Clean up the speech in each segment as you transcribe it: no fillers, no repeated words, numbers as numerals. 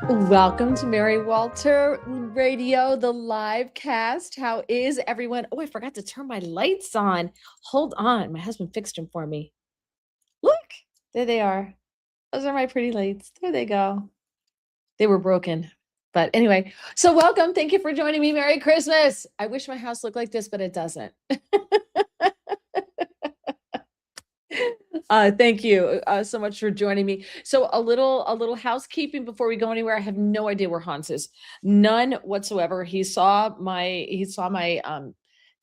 Welcome to Mary Walter Radio, the live cast. How is everyone? Oh, I forgot to turn my lights on. Hold on. My husband fixed them for me. Look, there they are. Those are my pretty lights. There they go. They were broken. But anyway, so welcome. Thank you for joining me. Merry Christmas. I wish my house looked like this, but it doesn't. Thank you so much for joining me. So a little housekeeping before we go anywhere. I have no idea where Hans is, none whatsoever. He saw my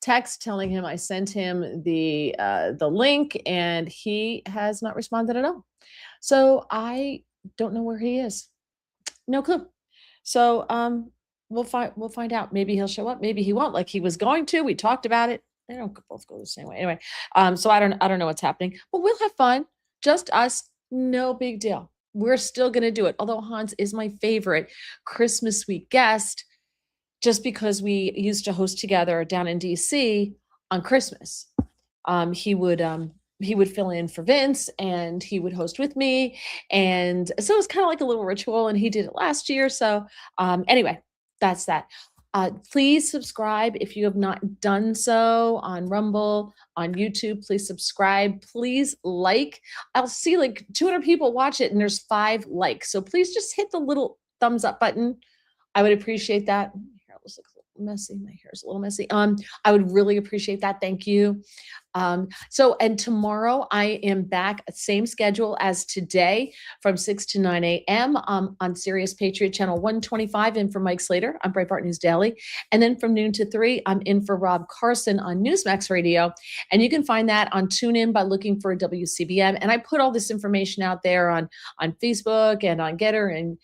text telling him I sent him the link, and he has not responded at all. So I don't know where he is. No clue. So we'll find out. Maybe he'll show up. Maybe he won't. Like he was going to. We talked about it. They don't both go the same way. Anyway, so I don't know what's happening. But we'll have fun. Just us. No big deal. We're still gonna do it. Although Hans is my favorite Christmas week guest, just because we used to host together down in DC on Christmas. He would fill in for Vince, and he would host with me. And so it was kind of like a little ritual, and he did it last year. So anyway, that's that. Please subscribe if you have not done so on Rumble, on YouTube. Please subscribe. Please like. I'll see like 200 people watch it, and there's 5 likes. So please just hit the little thumbs up button. I would appreciate that. Here, looks like a little messy. My hair's a little messy. I would really appreciate that. Thank you. And tomorrow I am back, same schedule as today, from 6 to 9 a.m. On Sirius Patriot Channel 125, in for Mike Slater on Breitbart News Daily. And then from noon to 3, I'm in for Rob Carson on Newsmax Radio. And you can find that on TuneIn by looking for WCBM. And I put all this information out there on Facebook and on Getter and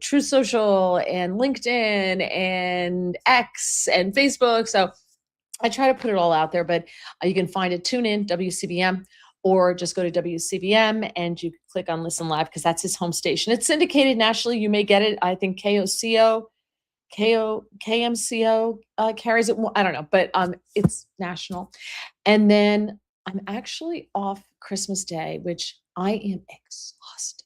True Social and LinkedIn and X and Facebook. So I try to put it all out there, but you can find it, tune in, WCBM, or just go to WCBM and you click on Listen Live, because that's his home station. It's syndicated nationally. You may get it. I think KMCO carries it. I don't know, but it's national. And then I'm actually off Christmas Day, which I am exhausted.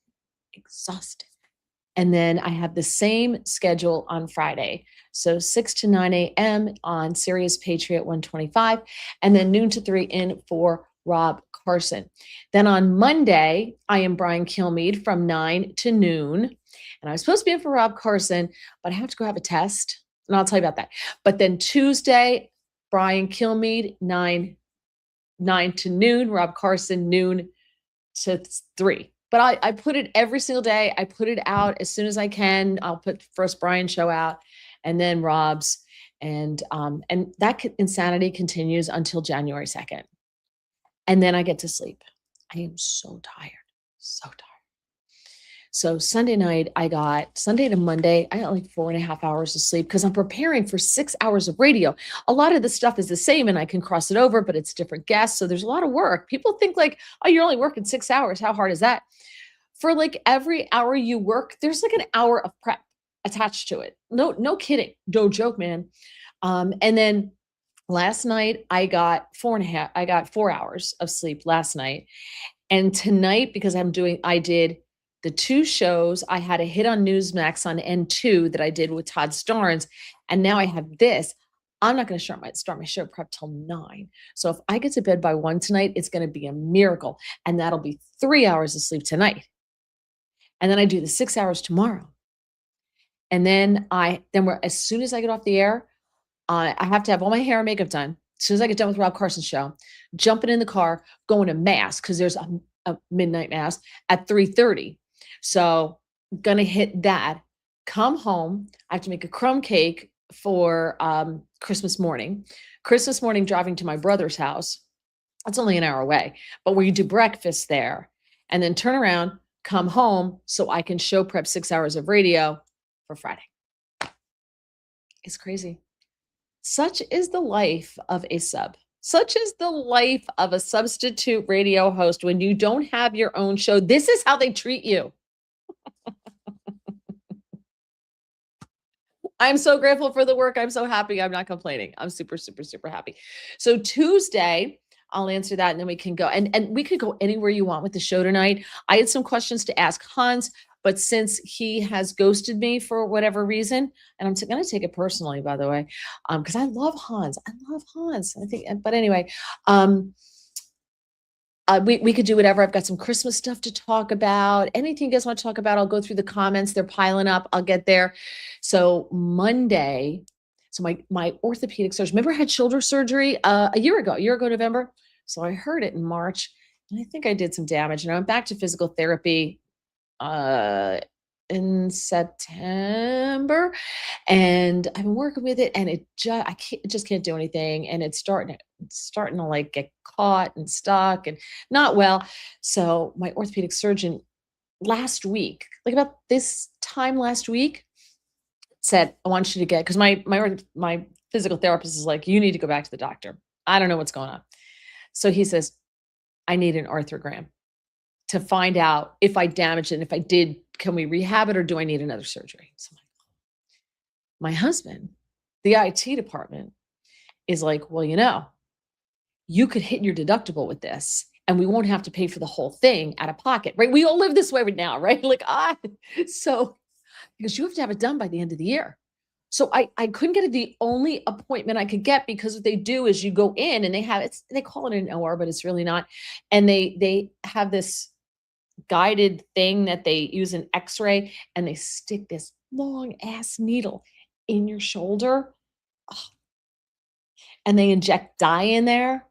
And then I have the same schedule on Friday. So 6 to 9 a.m. on Sirius Patriot 125, and then noon to 3 in for Rob Carson. Then on Monday, I am Brian Kilmeade from 9 to noon. And I was supposed to be in for Rob Carson, but I have to go have a test, and I'll tell you about that. But then Tuesday, Brian Kilmeade, 9 to noon, Rob Carson, noon to 3. But I put it every single day. I put it out as soon as I can. I'll put first Brian's show out, and then Rob's, and that insanity continues until January 2nd. And then I get to sleep. I am so tired, so tired. So Sunday to Monday, I got like 4.5 hours of sleep, because I'm preparing for 6 hours of radio. A lot of the stuff is the same, and I can cross it over, but it's different guests. So there's a lot of work. People think like, oh, you're only working 6 hours. How hard is that? For like every hour you work, there's like an hour of prep attached to it. No kidding. No joke, man. And then last night I got 4 hours of sleep last night. And tonight, because I did the 2 shows. I had a hit on Newsmax on N2 that I did with Todd Starnes. And now I have this. I'm not going to start my show prep till 9. So if I get to bed by 1 tonight, it's going to be a miracle. And that'll be 3 hours of sleep tonight. And then I do the 6 hours tomorrow. And then as soon as I get off the air, I have to have all my hair and makeup done. As soon as I get done with Rob Carson's show, jumping in the car, going to mass, because there's a midnight mass at 3:30. So I'm gonna hit that, come home. I have to make a crumb cake for Christmas morning. Christmas morning, driving to my brother's house. That's only an hour away, but we do breakfast there, and then turn around, come home, so I can show prep 6 hours of radio for Friday. It's crazy. Such is the life of a sub. Such is the life of a substitute radio host when you don't have your own show. This is how they treat you. I'm so grateful for the work. I'm so happy. I'm not complaining. I'm super, super, super happy. So Tuesday, I'll answer that, and then we can go. And we could go anywhere you want with the show tonight. I had some questions to ask Hans. But since he has ghosted me for whatever reason, and I'm going to take it personally, by the way, because I love Hans. I love Hans. I think, but anyway, um, we could do whatever. I've got some Christmas stuff to talk about. Anything you guys want to talk about, I'll go through the comments. They're piling up. I'll get there. So Monday, so my orthopedic surgeon, remember I had shoulder surgery a year ago November. So I heard it in March, and I think I did some damage. And I went back to physical therapy uh in September, and I've been working with it, and just can't do anything, and it's starting to like get caught and stuck and not well. So my orthopedic surgeon last week, like about this time last week, said, I want you to get, because my physical therapist is like, you need to go back to the doctor. I don't know what's going on. So he says, I need an arthrogram to find out if I damaged it. And if I did, can we rehab it, or do I need another surgery? So my husband, the IT department, is like, well, you could hit your deductible with this, and we won't have to pay for the whole thing out of pocket, right? We all live this way right now, right? Like, so because you have to have it done by the end of the year. So I couldn't get it. The only appointment I could get, because what they do is you go in and they call it an OR, but it's really not. And they have this guided thing that they use an X-ray, and they stick this long ass needle in your shoulder, and they inject dye in there,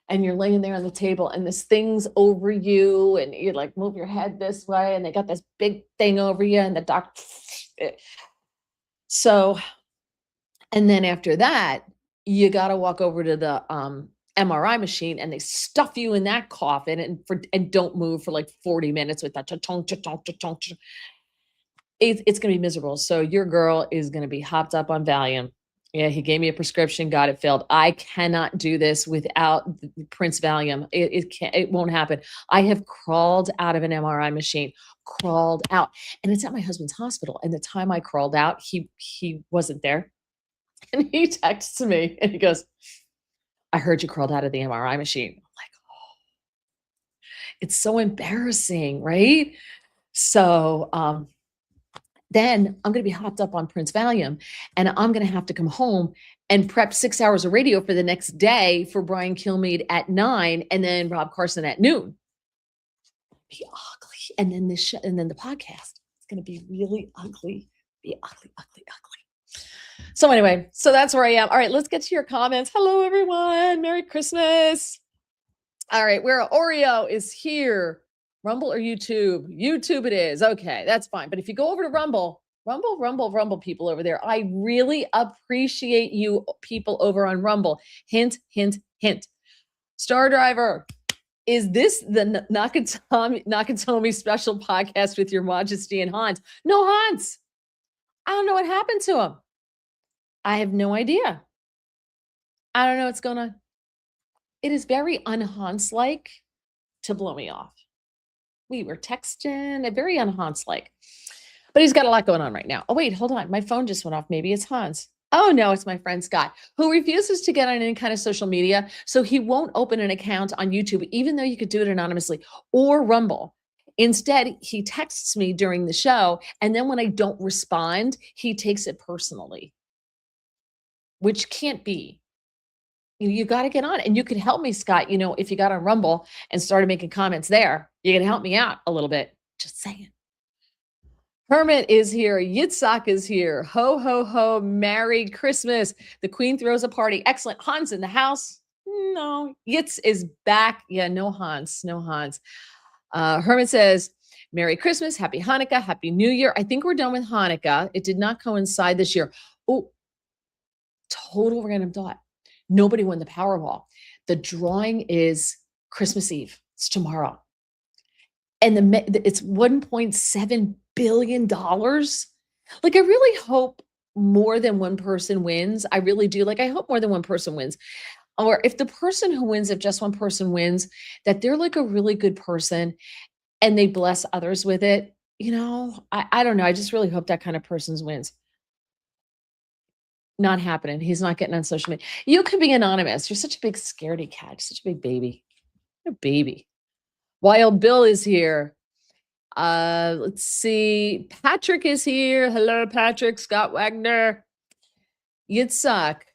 and you're laying there on the table, and this thing's over you, and you like move your head this way, and they got this big thing over you, and the doctor. So, and then after that, you got to walk over to the MRI machine, and they stuff you in that coffin, and don't move for like 40 minutes with that. It's going to be miserable. So your girl is going to be hopped up on Valium. Yeah, he gave me a prescription, got it filled. I cannot do this without Prince Valium. It won't happen. I have crawled out of an MRI machine, crawled out, and it's at my husband's hospital. And the time I crawled out, he wasn't there, and he texts me, and he goes, "I heard you crawled out of the MRI machine." I'm like, oh, it's so embarrassing, right? So, then I'm going to be hopped up on Prince Valium, and I'm going to have to come home and prep 6 hours of radio for the next day for Brian Kilmeade at 9, and then Rob Carson at noon. Be ugly. And then and then the podcast. It's going to be really ugly. Be ugly, ugly, ugly. So anyway, so that's where I am. All right, let's get to your comments. Hello, everyone. Merry Christmas. All right, where Oreo is here. Rumble or YouTube? YouTube it is. Okay, that's fine. But if you go over to Rumble people over there, I really appreciate you people over on Rumble. Hint, hint, hint. Star Driver, is this the Nakatomi special podcast with Your Majesty and Hans? No, Hans. I don't know what happened to him. I have no idea. I don't know what's going on. It is very un-Hans-like to blow me off. We were texting, very un-Hans-like. But he's got a lot going on right now. Oh, wait, hold on. My phone just went off. Maybe it's Hans. Oh, no, it's my friend Scott, who refuses to get on any kind of social media. So he won't open an account on YouTube, even though you could do it anonymously, or Rumble. Instead, he texts me during the show. And then when I don't respond, he takes it personally, which can't be. You got to get on, and you could help me, Scott. If you got on Rumble and started making comments there, you can help me out a little bit. Just saying. Hermit is here. Yitzhak is here. Ho, ho, ho. Merry Christmas. The Queen throws a party. Excellent. Hans in the house. No. Yitz is back. Yeah, no Hans. No Hans. Hermit says, Merry Christmas. Happy Hanukkah. Happy New Year. I think we're done with Hanukkah. It did not coincide this year. Oh, total random thought. Nobody won the Powerball. The drawing is Christmas Eve. It's tomorrow. And it's $1.7 billion. Like, I really hope more than one person wins. I really do. Like, I hope more than one person wins. Or if the person who wins, if just one person wins, that they're like a really good person and they bless others with it. I don't know. I just really hope that kind of person wins. Not happening. He's not getting on social media. You can be anonymous. You're such a big scaredy cat. Such a big baby. A baby. Wild Bill is here. Let's see. Patrick is here. Hello, Patrick. Scott Wagner. You'd suck.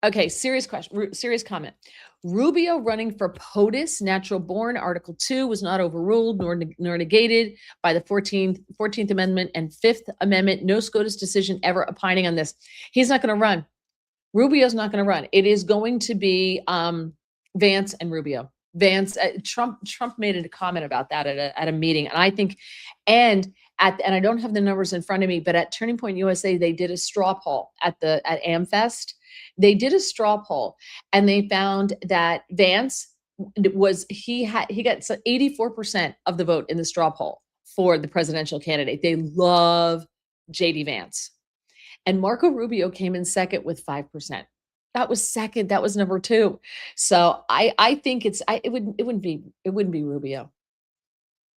Okay, serious question, serious comment. Rubio running for POTUS, natural born, Article 2 was not overruled nor negated by the 14th Amendment and Fifth Amendment. No SCOTUS decision ever opining on this. He's not going to run. Rubio's not going to run. It is going to be Vance and Rubio. Vance, Trump made a comment about that at a meeting, and I think, and I don't have the numbers in front of me, but at Turning Point USA, they did a straw poll at AmFest. They did a straw poll, and they found that Vance he got 84% of the vote in the straw poll for the presidential candidate. They love JD Vance. And Marco Rubio came in second with 5%. That was second. That was number 2. So I think it wouldn't be Rubio.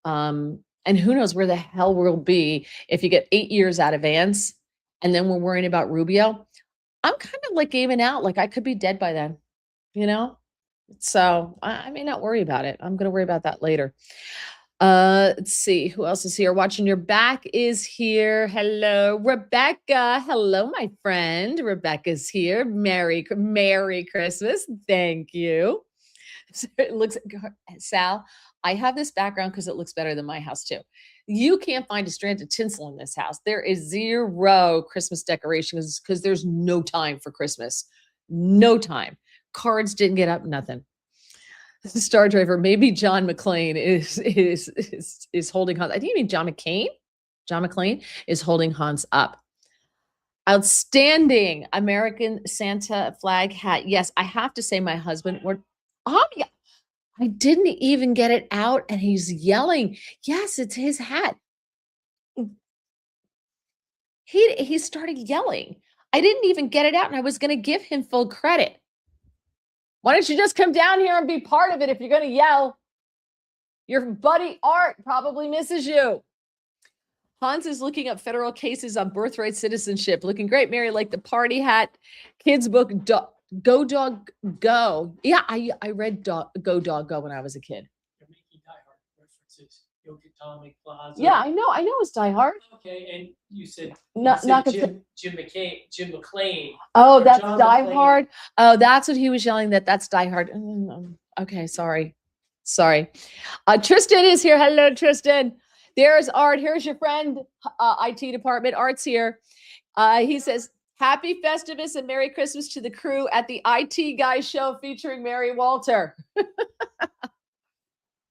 And who knows where the hell we'll be if you get 8 years out of Vance, and then we're worrying about Rubio. I'm kind of like gaming out, like I could be dead by then, you know? So I may not worry about it. I'm going to worry about that later. Let's see who else is here. Watching Your Back is here. Hello, Rebecca. Hello, my friend. Rebecca's here. Merry Christmas. Thank you. So it looks, Sal, I have this background because it looks better than my house too. You can't find a strand of tinsel in this house. There is zero Christmas decorations because there's no time for Christmas. No time. Cards didn't get up, nothing. Star Driver, maybe John McClane is holding Hans. I think you mean John McCain. John McClane is holding Hans up. Outstanding American Santa flag hat. Yes, I have to say my husband yeah, I didn't even get it out and he's yelling. Yes, it's his hat. He started yelling. I didn't even get it out and I was going to give him full credit. Why don't you just come down here and be part of it if you're going to yell? Your buddy Art probably misses you. Hans is looking up federal cases on birthright citizenship. Looking great, Mary, like the party hat. Kids book, Go Dog Go. Yeah, I read Go Dog Go when I was a kid. You're making Die Hard references. Yokotomic Plaza. Yeah, I know it's Die Hard. Okay, and you said Jim McClane. Oh, that's John Die McClane. Hard. Oh, that's what he was yelling. That's Die Hard. Okay, sorry. Tristan is here. Hello, Tristan. There's Art. Here's your friend, IT department. Art's here. He says, happy Festivus and Merry Christmas to the crew at the IT Guy show featuring Mary Walter.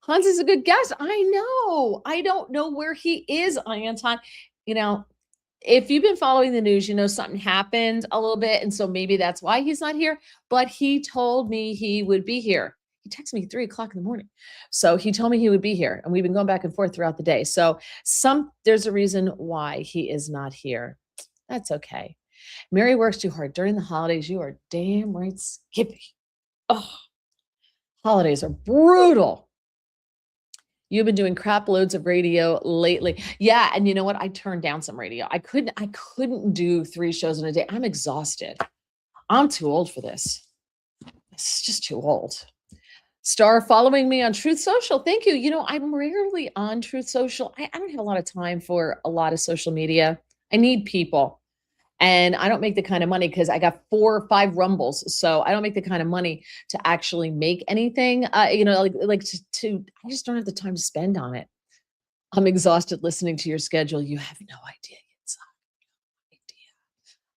Hans is a good guest. I know. I don't know where he is, Anton. You know, if you've been following the news, you know something happened a little bit. And so maybe that's why he's not here. But he told me he would be here. He texted me at 3:00 in the morning. So he told me he would be here. And we've been going back and forth throughout the day. So there's a reason why he is not here. That's okay. Mary works too hard during the holidays. You are damn right, Skippy. Oh, holidays are brutal. You've been doing crap loads of radio lately. Yeah, and you know what? I turned down some radio. I couldn't do 3 shows in a day. I'm exhausted. I'm too old for this. It's just too old. Star following me on Truth Social. Thank you. You know, I'm rarely on Truth Social. I don't have a lot of time for a lot of social media. I need people. And I don't make the kind of money because I got 4 or 5 rumbles. So I don't make the kind of money to actually make anything, you know, I just don't have the time to spend on it. I'm exhausted listening to your schedule. You have no idea.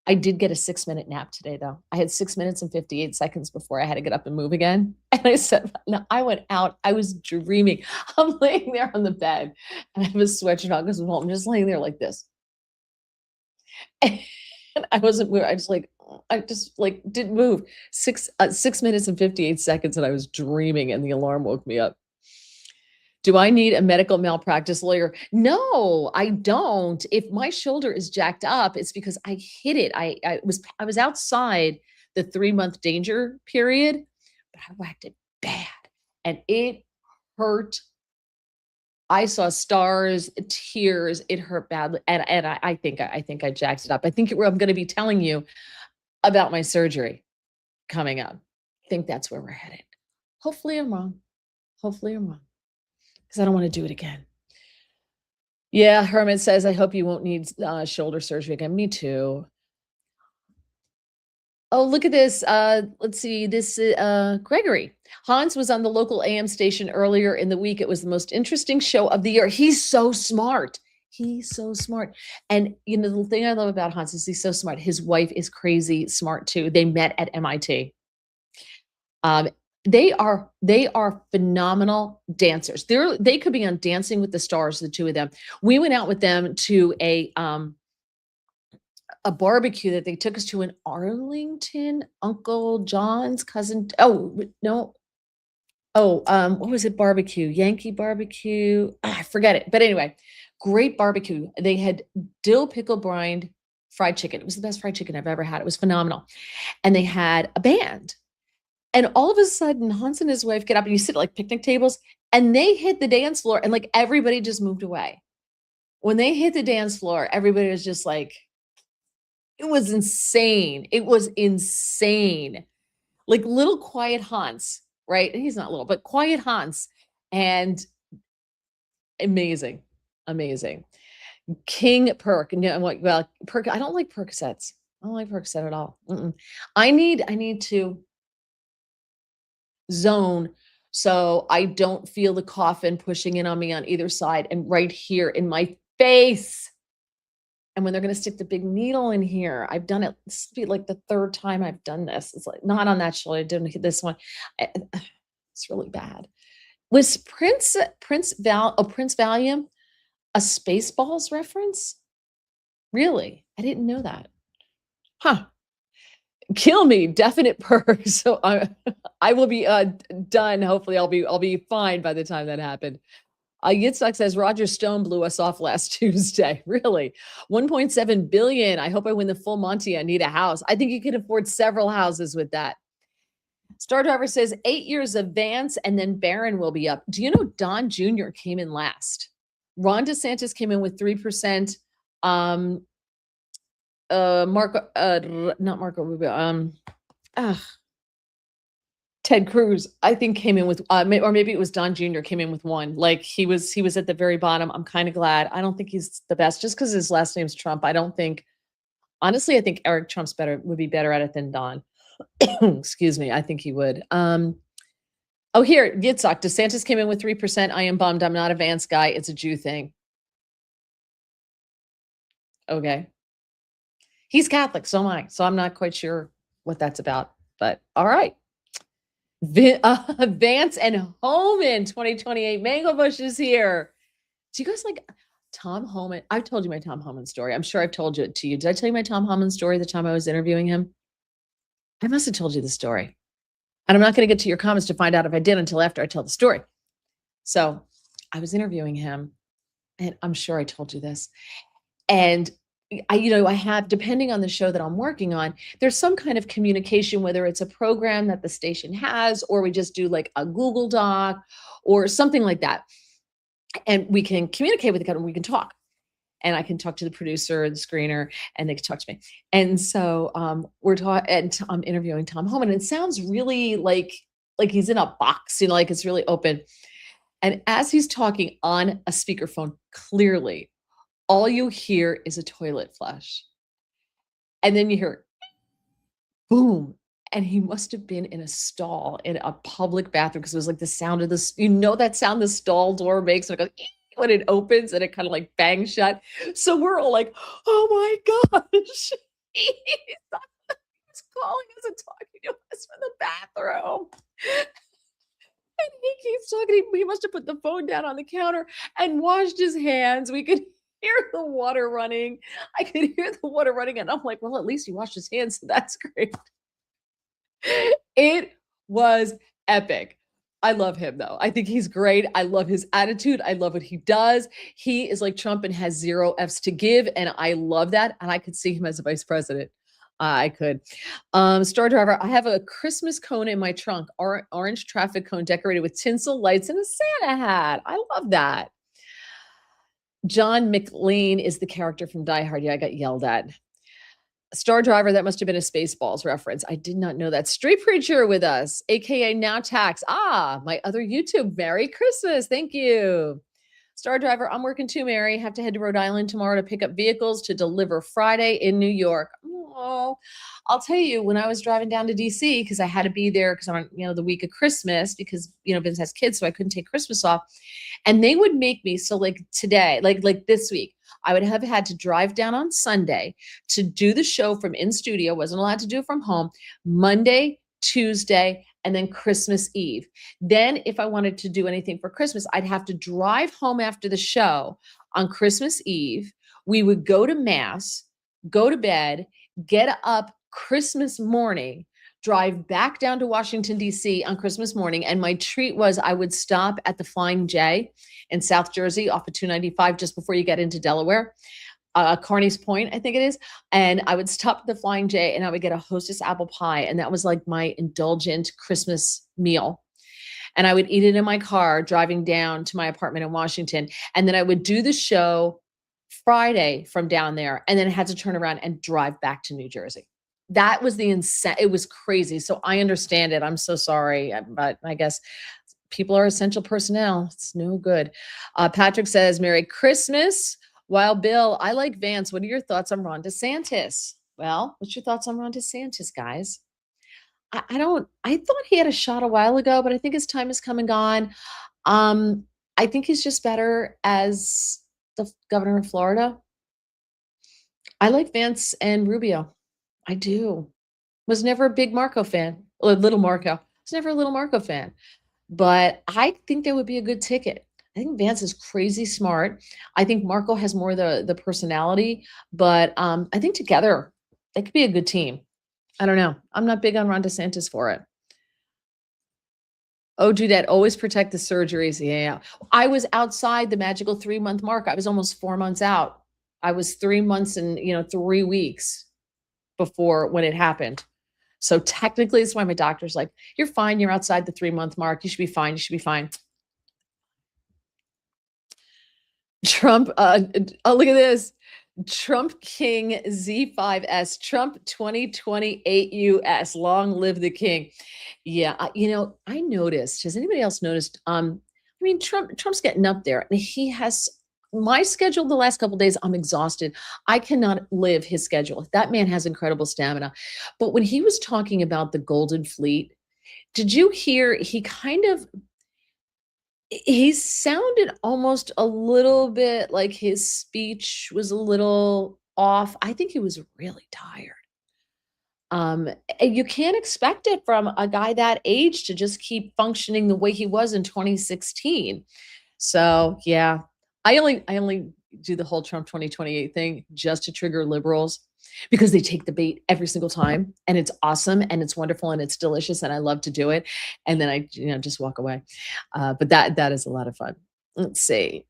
I did get a 6-minute nap today, though. I had 6 minutes and 58 seconds before I had to get up and move again. And I said, no, I went out. I was dreaming. I'm laying there on the bed and I have a sweatshirt on because I'm just laying there like this. And I wasn't moving. I just didn't move. 6 minutes and 58 seconds, and I was dreaming, and the alarm woke me up. Do I need a medical malpractice lawyer? No, I don't. If my shoulder is jacked up, it's because I hit it. I was outside the 3-month danger period, but I whacked it bad, and it hurt. I saw stars, tears. It hurt badly, and I think I jacked it up. I think I'm going to be telling you about my surgery coming up. I think that's where we're headed. Hopefully I'm wrong. Because I don't want to do it again. Yeah, Herman says, I hope you won't need shoulder surgery again. Me too. Oh, look at this. Let's see. This Gregory. Hans was on the local AM station earlier in the week. It was the most interesting show of the year. He's so smart. He's so smart. And you know, the thing I love about Hans is he's so smart. His wife is crazy smart too. They met at MIT. Um, they are phenomenal dancers. They could be on Dancing with the Stars, the two of them. We went out with them to a barbecue that they took us to in Arlington, Uncle John's cousin. Oh, no. Oh, what was it? Barbecue, Yankee barbecue. I forget it. But anyway, great barbecue. They had dill pickle brined fried chicken. It was the best fried chicken I've ever had. It was phenomenal. And they had a band. And all of a sudden, Hans and his wife get up and you sit at like picnic tables and they hit the dance floor and like everybody just moved away. When they hit the dance floor, everybody was just like, it was insane. It was insane. Like little quiet Hans, right? And he's not little, but quiet Hans. And amazing. Amazing. King Perk. No, well, Perk, I don't like Percocets. I don't like Percocet at all. I need to zone so I don't feel the coffin pushing in on me on either side and right here in my face. And when they're going to stick the big needle in here, I've done it. This will be like the third time I've done this. It's like not on that shoulder. I didn't this one. It's really bad. Was Prince Valium a Spaceballs reference? Really? I didn't know that. Huh. Kill me, definite perk. So I will be done. Hopefully, I'll be fine by the time that happened. Yitzhak says Roger Stone blew us off last Tuesday. Really? 1.7 billion. I hope I win the full Monty. I need a house. I think you can afford several houses with that. Star Driver says 8 years of Vance and then Barron will be up. Do you know Don Jr. came in last? Ron DeSantis came in with 3%. Marco, not Marco Rubio. Ted Cruz, I think, came in with, or maybe it was Don Jr. came in with one. Like he was at the very bottom. I'm kind of glad. I don't think he's the best just because his last name's Trump. I don't think, honestly, I think Eric Trump's would be better at it than Don. Excuse me. I think he would. Oh, here, Yitzhak. DeSantis came in with 3%. I am bummed. I'm not a Vance guy. It's a Jew thing. Okay. He's Catholic, so am I. So I'm not quite sure what that's about. But all right. Vance and Homan 2028. Mango Bush is here. Do you guys like Tom Homan? I've told you my Tom Homan story. I'm sure I've told it to you. Did I tell you my Tom Homan story the time I was interviewing him? I must have told you the story. And I'm not going to get to your comments to find out if I did until after I tell the story. So I was interviewing him, and I'm sure I told you this. And I have, depending on the show that I'm working on, there's some kind of communication, whether it's a program that the station has, or we just do like a Google Doc or something like that. And we can communicate with the guy and we can talk. And I can talk to the producer, the screener, and they can talk to me. And so we're talking, and I'm interviewing Tom Homan. And it sounds really like he's in a box, like it's really open. And as he's talking on a speakerphone, clearly, all you hear is a toilet flush. And then you hear boom. And he must have been in a stall in a public bathroom because it was like the sound of this, that sound the stall door makes when it goes when it opens and it kind of like bangs shut. So we're all like, oh my gosh. He's calling us and talking to us from the bathroom. And he keeps talking. He must have put the phone down on the counter and washed his hands. We could hear the water running. I could hear the water running. And I'm like, well, at least he washed his hands. So that's great. It was epic. I love him, though. I think he's great. I love his attitude. I love what he does. He is like Trump and has 0 F's to give. And I love that. And I could see him as a vice president. I could. Star Driver, I have a Christmas cone in my trunk, orange traffic cone decorated with tinsel lights and a Santa hat. I love that. John McLean is the character from Die Hard. Yeah, I got yelled at. Star Driver, that must have been a Spaceballs reference. I did not know that. Street Preacher with us, aka Now Tax. My other YouTube. Merry Christmas. Thank you. Star Driver, I'm working too, Mary. Have to head to Rhode Island tomorrow to pick up vehicles to deliver Friday in New York. Oh, I'll tell you, when I was driving down to DC, because I had to be there because I'm on, the week of Christmas, because, Vince has kids, so I couldn't take Christmas off. And they would make me, so like today, like this week, I would have had to drive down on Sunday to do the show from in studio, wasn't allowed to do it from home, Monday, Tuesday, and then Christmas Eve. Then if I wanted to do anything for Christmas, I'd have to drive home after the show on Christmas Eve. We would go to mass, go to bed, get up Christmas morning, drive back down to Washington, D.C. on Christmas morning. And my treat was I would stop at the Flying J in South Jersey off of 295 just before you get into Delaware. Carney's Point, I think it is. And I would stop at the Flying J and I would get a Hostess apple pie. And that was like my indulgent Christmas meal. And I would eat it in my car driving down to my apartment in Washington. And then I would do the show Friday from down there. And then I had to turn around and drive back to New Jersey. That was it was crazy. So I understand it. I'm so sorry. But I guess people are essential personnel. It's no good. Patrick says, Merry Christmas. Wild Bill, I like Vance. What are your thoughts on Ron DeSantis? Well, what's your thoughts on Ron DeSantis, guys? I thought he had a shot a while ago, but I think his time has come and gone. I think he's just better as the governor of Florida. I like Vance and Rubio. I do. Was never a big Marco fan. Or little Marco. Was never a little Marco fan. But I think that would be a good ticket. I think Vance is crazy smart. I think Marco has more the personality, but I think together they could be a good team. I don't know. I'm not big on Ron DeSantis for it. Oh, Judette, always protect the surgeries. Yeah. I was outside the magical 3-month mark. I was almost 4 months out. I was 3 months and 3 weeks before when it happened. So technically, it's why my doctor's like, you're fine. You're outside the 3-month mark. You should be fine. You should be fine. Trump, look at this. Trump King Z5S, Trump 2028 US, long live the king. Yeah, I noticed. Has anybody else noticed? Trump's getting up there, and he has my schedule the last couple of days. I'm exhausted. I cannot live his schedule. That man has incredible stamina. But when he was talking about the Golden Fleet, did you hear he sounded almost a little bit like his speech was a little off. I think he was really tired. And you can't expect it from a guy that age to just keep functioning the way he was in 2016. So yeah, I only do the whole Trump 2028 thing just to trigger liberals because they take the bait every single time and it's awesome and it's wonderful and it's delicious and I love to do it. And then I, just walk away. But that is a lot of fun. Let's see.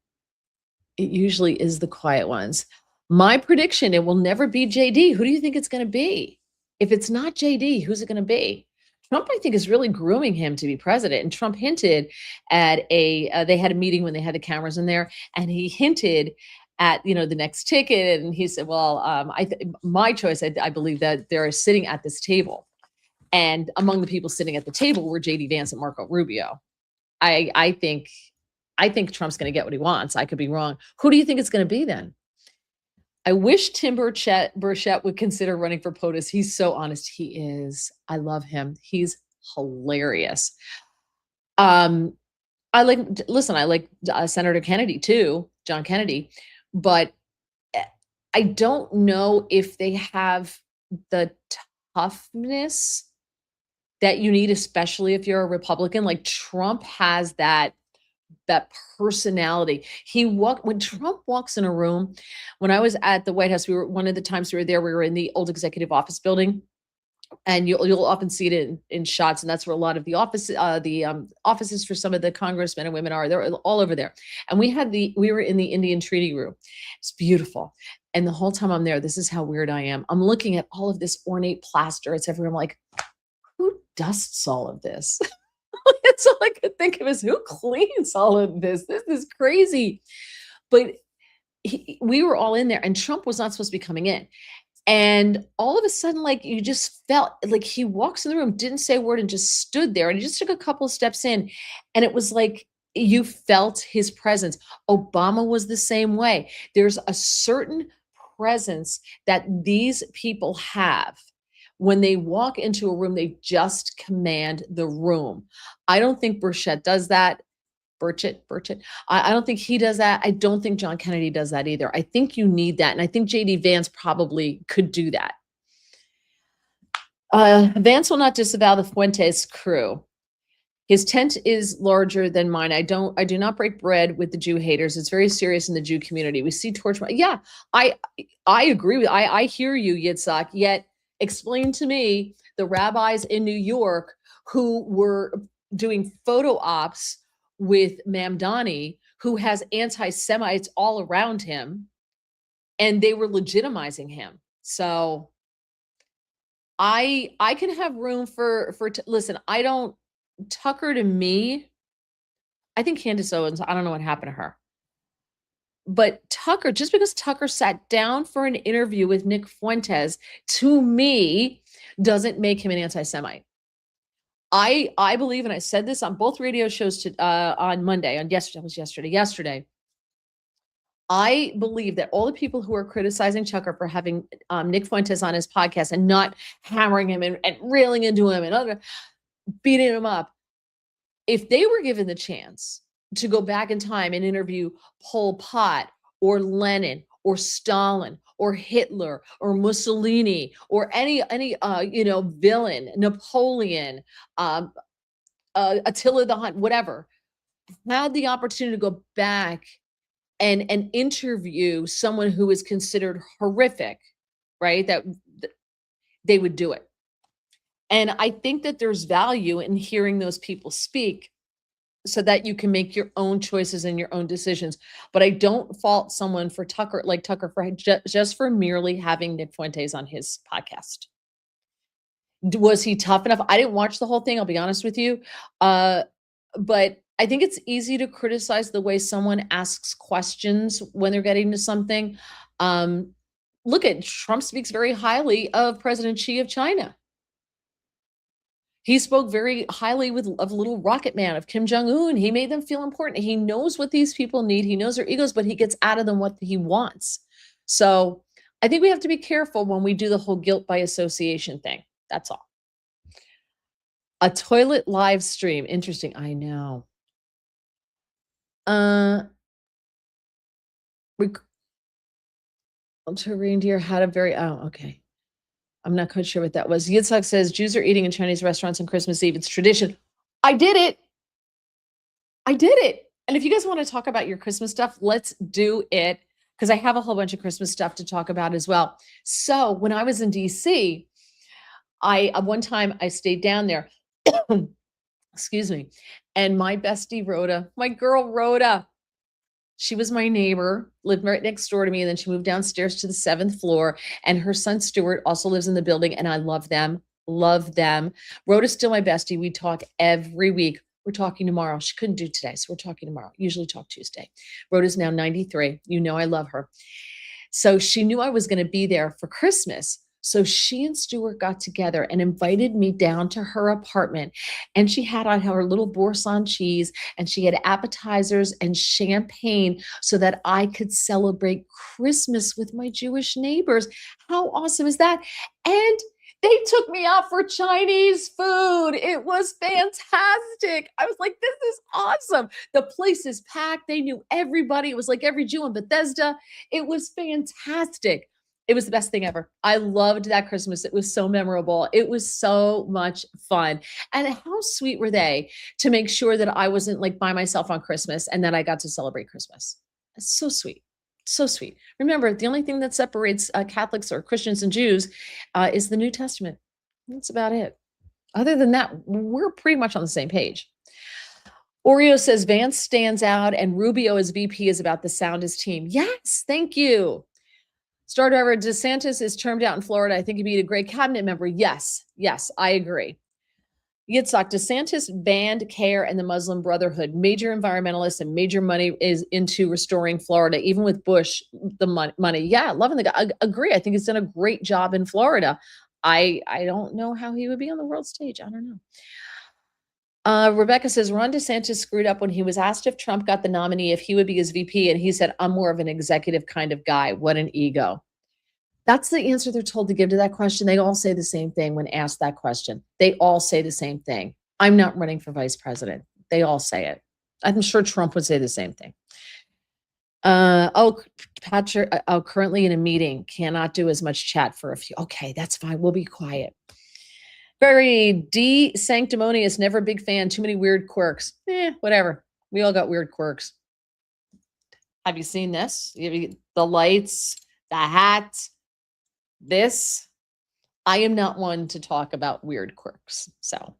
It usually is the quiet ones. My prediction, it will never be JD. Who do you think it's going to be? If it's not JD, who's it going to be? Trump, I think, is really grooming him to be president. And Trump hinted at they had a meeting when they had the cameras in there, and he hinted at, the next ticket. And he said, well, my choice, I believe that they're sitting at this table. And among the people sitting at the table were JD Vance and Marco Rubio. I think Trump's going to get what he wants. I could be wrong. Who do you think it's going to be then? I wish Tim Burchett would consider running for POTUS. He's so honest. He is. I love him. He's hilarious. I like Senator Kennedy too, John Kennedy, but I don't know if they have the toughness that you need, especially if you're a Republican. Like Trump has that personality. When Trump walks in a room, when I was at the White House, one of the times we were in the old executive office building, and you'll often see it in shots, and that's where a lot of the offices for some of the congressmen and women are. They're all over there. And we were in the Indian Treaty Room. It's beautiful. And the whole time I'm there, this is how weird I am. I'm looking at all of this ornate plaster. It's everywhere. I'm like, who dusts all of this? That's all I could think of is who cleans all of this? This is crazy. But we were all in there, and Trump was not supposed to be coming in. And all of a sudden, like you just felt like he walks in the room, didn't say a word, and just stood there. And he just took a couple of steps in. And it was like You felt his presence. Obama was the same way. There's a certain presence that these people have. When they walk into a room, they just command the room. I don't think Burchett does that. Burchett. I don't think he does that. I don't think John Kennedy does that either. I think you need that. And I think JD Vance probably could do that. Vance will not disavow the Fuentes crew. His tent is larger than mine. I do not break bread with the Jew haters. It's very serious in the Jew community. We see torch. Yeah, I agree with, I hear you, Yitzhak. Yet explain to me the rabbis in New York who were doing photo ops with Mamdani, who has anti-Semites all around him, and they were legitimizing him. So I can have room for listen, I don't, Tucker to me, I think Candace Owens, I don't know what happened to her. But Tucker, just because Tucker sat down for an interview with Nick Fuentes, to me, doesn't make him an anti-Semite. I believe, and I said this on both radio shows on Monday, yesterday. I believe that all the people who are criticizing Tucker for having Nick Fuentes on his podcast and not hammering him and reeling into him and beating him up, if they were given the chance to go back in time and interview Pol Pot or Lenin or Stalin or Hitler or Mussolini or any villain, Napoleon, Attila the Hun, whatever, had the opportunity to go back and interview someone who is considered horrific, right? That they would do it. And I think that there's value in hearing those people speak so that you can make your own choices and your own decisions. But I don't fault someone for Tucker for just for merely having Nick Fuentes on his podcast. Was he tough enough? I didn't watch the whole thing, I'll be honest with you. But I think it's easy to criticize the way someone asks questions when they're getting to something. Look at Trump speaks very highly of President Xi of China. He spoke very highly of little rocket man, of Kim Jong-un. He made them feel important. He knows what these people need. He knows their egos, but he gets out of them what he wants. So I think we have to be careful when we do the whole guilt by association thing. That's all. A toilet live stream. Interesting. I know. To reindeer had a very, okay. I'm not quite sure what that was. Yitzhak says Jews are eating in Chinese restaurants on Christmas Eve. It's tradition. I did it. And if you guys want to talk about your Christmas stuff, let's do it, because I have a whole bunch of Christmas stuff to talk about as well. So when I was in DC, one time I stayed down there, excuse me, and my bestie Rhoda, my girl Rhoda, she was my neighbor, lived right next door to me, and then she moved downstairs to the 7th floor, and her son Stuart also lives in the building, and I love them. Rhoda's still my bestie. We talk every week. We're talking tomorrow. She couldn't do today, so we're talking tomorrow. Usually talk Tuesday. Rhoda's now 93. You know I love her. So she knew I was going to be there for Christmas. So she and Stuart got together and invited me down to her apartment. And she had on her little boursin cheese, and she had appetizers and champagne so that I could celebrate Christmas with my Jewish neighbors. How awesome is that? And they took me out for Chinese food. It was fantastic. I was like, this is awesome. The place is packed. They knew everybody. It was like every Jew in Bethesda. It was fantastic. It was the best thing ever. I loved that Christmas. It was so memorable. It was so much fun. And how sweet were they to make sure that I wasn't like by myself on Christmas and that I got to celebrate Christmas. It's so sweet. So sweet. Remember, the only thing that separates Catholics or Christians and Jews is the New Testament. That's about it. Other than that, we're pretty much on the same page. Oreo says Vance stands out and Rubio as VP is about the soundest team. Yes, thank you. Star driver DeSantis is termed out in Florida. I think he'd be a great cabinet member. Yes, I agree. Yitzhak, DeSantis banned CARE and the Muslim Brotherhood. Major environmentalists and major money is into restoring Florida, even with Bush, the money. Yeah, loving the guy. I agree. I think he's done a great job in Florida. I don't know how he would be on the world stage. I don't know. Rebecca says Ron DeSantis screwed up when he was asked if Trump got the nominee, if he would be his VP. And he said, I'm more of an executive kind of guy. What an ego. That's the answer they're told to give to that question. They all say the same thing when asked that question. They all say the same thing. I'm not running for vice president. They all say it. I'm sure Trump would say the same thing. Patrick, currently in a meeting, cannot do as much chat for a few. Okay, that's fine. We'll be quiet. Very sanctimonious, never a big fan. Too many weird quirks. Whatever. We all got weird quirks. Have you seen this? The lights, the hat, this. I am not one to talk about weird quirks. So,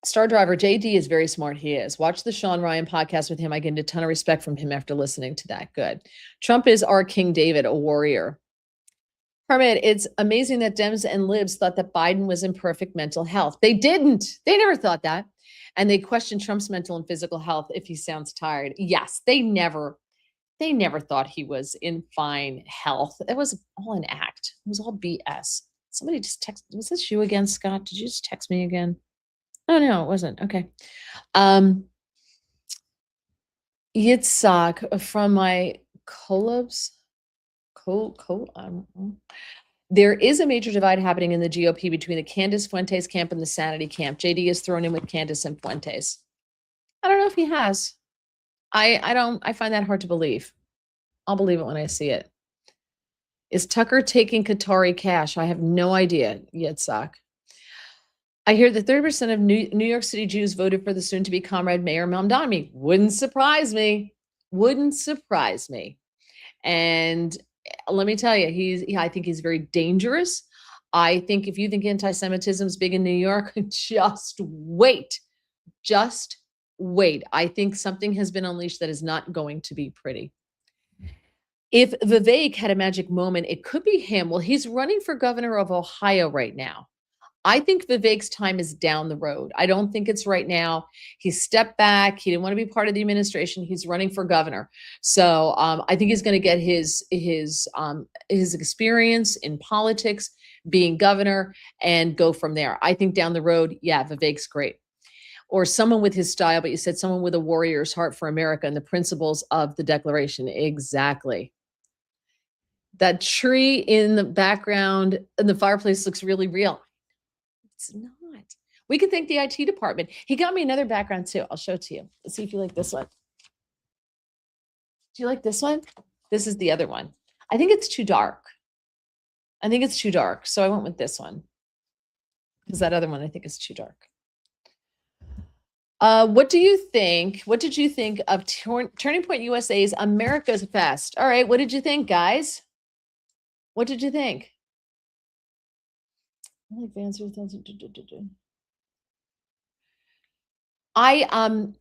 Star Driver JD is very smart. He is. Watch the Sean Ryan podcast with him. I gained a ton of respect from him after listening to that. Good. Trump is our King David, a warrior. Hermit, it's amazing that Dems and Libs thought that Biden was in perfect mental health. They didn't. They never thought that. And they questioned Trump's mental and physical health if he sounds tired. Yes, they never thought he was in fine health. It was all an act. It was all BS. Somebody just texted. Was this you again, Scott? Did you just text me again? Oh, no, it wasn't. Okay. Yitzhak from my collabs. There is a major divide happening in the GOP between the Candace Fuentes camp and the Sanity camp. JD is thrown in with Candace and Fuentes. I don't know if he has. I find that hard to believe. I'll believe it when I see it. Is Tucker taking Qatari cash? I have no idea, Yitzhak. I hear that 30% of New York City Jews voted for the soon-to-be comrade Mayor Mamdani. Wouldn't surprise me. Wouldn't surprise me. And let me tell you, I think he's very dangerous. I think if you think anti-Semitism is big in New York, just wait. Just wait. I think something has been unleashed that is not going to be pretty. If Vivek had a magic moment, it could be him. Well, he's running for governor of Ohio right now. I think Vivek's time is down the road. I don't think it's right now. He stepped back. He didn't want to be part of the administration. He's running for governor. So I think he's going to get his experience in politics, being governor, and go from there. I think down the road, yeah, Vivek's great. Or someone with his style, but you said someone with a warrior's heart for America and the principles of the Declaration. Exactly. That tree in the background in the fireplace looks really real. It's not. We can thank the IT department. He got me another background too. I'll show it to you. Let's see if you like this one. Do you like this one? This is the other one. I think it's too dark. So I went with this one. Because that other one I think is too dark. What do you think? What did you think of Turning Point USA's America's Fest? All right, what did you think, guys? What did you think? I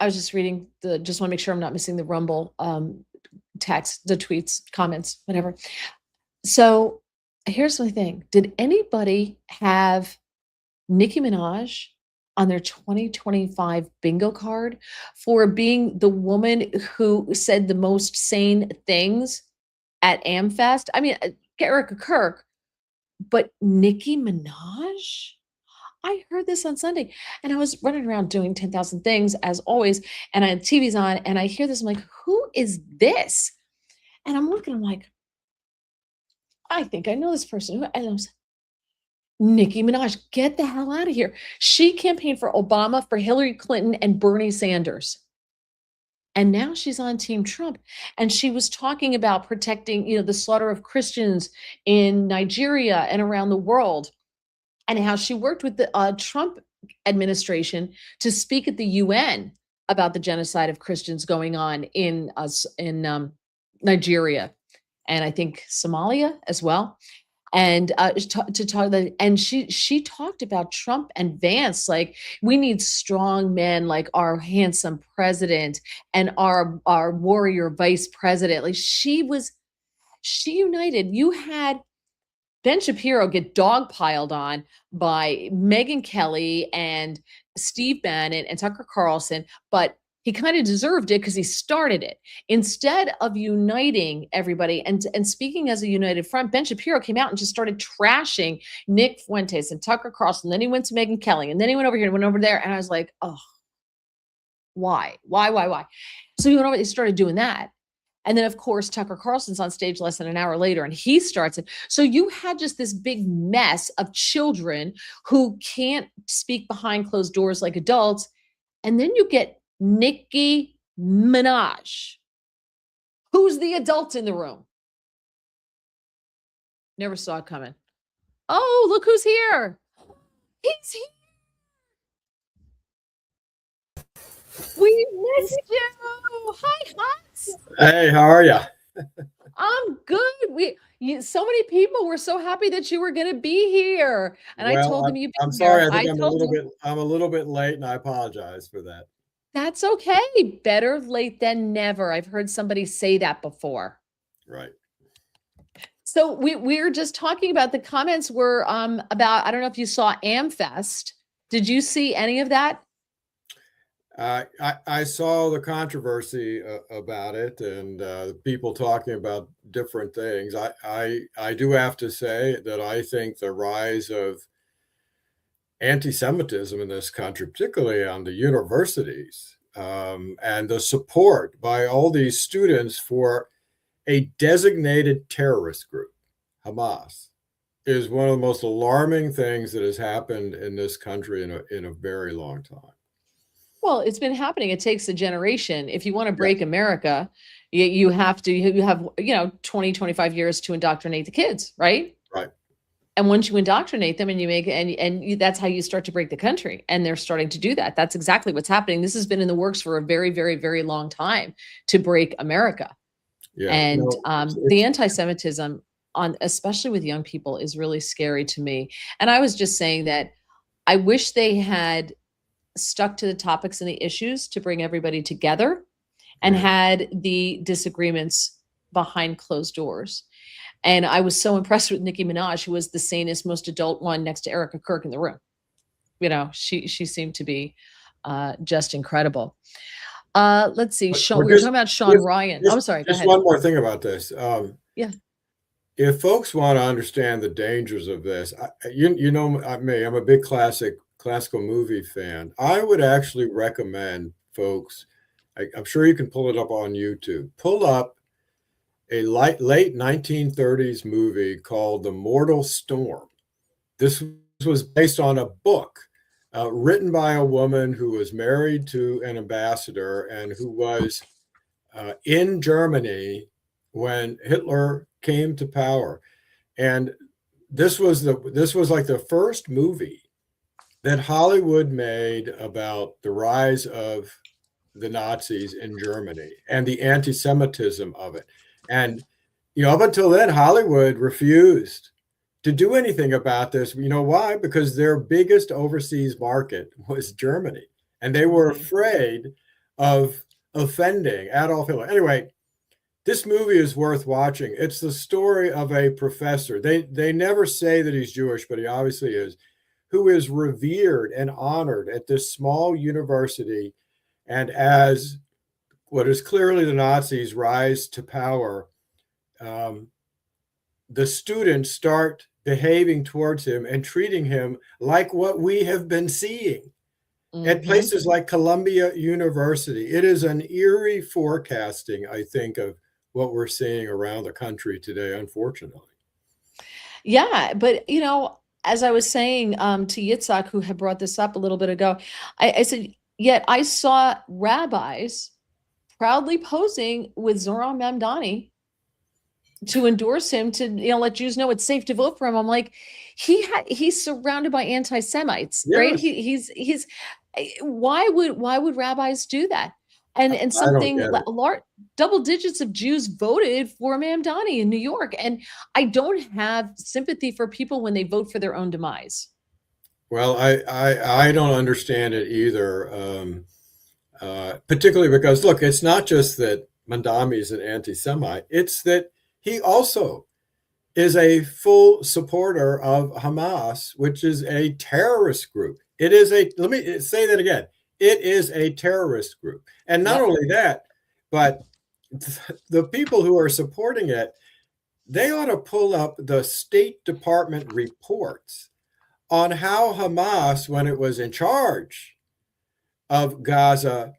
was just reading just want to make sure I'm not missing the Rumble text, the tweets, comments, whatever. So here's my thing. Did anybody have Nicki Minaj on their 2025 bingo card for being the woman who said the most sane things at AmFest? I mean, Erica Kirk, but Nicki Minaj? I heard this on Sunday and I was running around doing 10,000 things as always. And I had TV's on and I hear this. I'm like, who is this? And I'm looking, I'm like, I think I know this person. And I was, Nicki Minaj, get the hell out of here. She campaigned for Obama, for Hillary Clinton, and Bernie Sanders. And now she's on Team Trump. And she was talking about protecting, the slaughter of Christians in Nigeria and around the world, and how she worked with the Trump administration to speak at the UN about the genocide of Christians going on in Nigeria, and I think Somalia as well. And she talked about Trump and Vance, like we need strong men like our handsome president and our warrior vice president. Like she united. You had Ben Shapiro get dogpiled on by Megyn Kelly and Steve Bannon and Tucker Carlson, but he kind of deserved it because he started it. Instead of uniting everybody and speaking as a united front, Ben Shapiro came out and just started trashing Nick Fuentes and Tucker Carlson. Then he went to Megyn Kelly, and then he went over here and went over there. And I was like, oh, why? Why? So he went over, he started doing that. And then, of course, Tucker Carlson's on stage less than an hour later, and he starts it. So you had just this big mess of children who can't speak behind closed doors like adults. And then you get Nicki Minaj. Who's the adult in the room? Never saw it coming. Oh, look who's here. He's here. We missed you. Hi, Hans. Hey, how are you? I'm good. So many people were so happy that you were going to be here, and I told them you'd be I'm sorry. here. I think told I'm a little bit late, and I apologize for that. That's okay. Better late than never. I've heard somebody say that before. Right. So we're just talking about the comments were about, I don't know if you saw AmFest. Did you see any of that? I saw the controversy about it and people talking about different things. I do have to say that I think the rise of anti-Semitism in this country, particularly on the universities, and the support by all these students for a designated terrorist group, Hamas, is one of the most alarming things that has happened in this country in a very long time. Well, it's been happening. It takes a generation. If you want to break America, you have 20, 25 years to indoctrinate the kids, right? Right. And once you indoctrinate them and you make that's how you start to break the country. And they're starting to do that. That's exactly what's happening. This has been in the works for a very, very, very long time to break America. Yeah. And the anti-Semitism especially with young people is really scary to me. And I was just saying that I wish they had stuck to the topics and the issues to bring everybody together and had the disagreements behind closed doors. And I was so impressed with Nicki Minaj, who was the sanest, most adult one next to Erica Kirk in the room. She seemed to be just incredible. Let's see. Sean, we were talking about Sean Ryan. I'm sorry. Just one more thing about this. Yeah. If folks want to understand the dangers of this, you know me, I'm a big classical movie fan. I would actually recommend folks, I'm sure you can pull it up on YouTube, pull up a late 1930s movie called The Mortal Storm. This was based on a book written by a woman who was married to an ambassador and who was in Germany when Hitler came to power. And this was like the first movie that Hollywood made about the rise of the Nazis in Germany and the anti-Semitism of it. And, up until then, Hollywood refused to do anything about this. You know why? Because their biggest overseas market was Germany. And they were afraid of offending Adolf Hitler. Anyway, this movie is worth watching. It's the story of a professor. They never say that he's Jewish, but he obviously is, who is revered and honored at this small university. And as what is clearly the Nazis rise to power, the students start behaving towards him and treating him like what we have been seeing at places like Columbia University. It is an eerie forecasting, I think, of what we're seeing around the country today, unfortunately. Yeah, but as I was saying to Yitzhak, who had brought this up a little bit ago, I said, yet I saw rabbis proudly posing with Zohran Mamdani to endorse him, to let Jews know it's safe to vote for him. I'm like, he's surrounded by anti-Semites, right? He's why would rabbis do that? And something large, double digits of Jews voted for Mamdani in New York. And I don't have sympathy for people when they vote for their own demise. Well, I don't understand it either, particularly because, look, it's not just that Mamdani is an anti-Semite, it's that he also is a full supporter of Hamas, which is a terrorist group. It is let me say that again. It is a terrorist group. And not Yep. only that, but the people who are supporting it, they ought to pull up the State Department reports on how Hamas, when it was in charge of Gaza,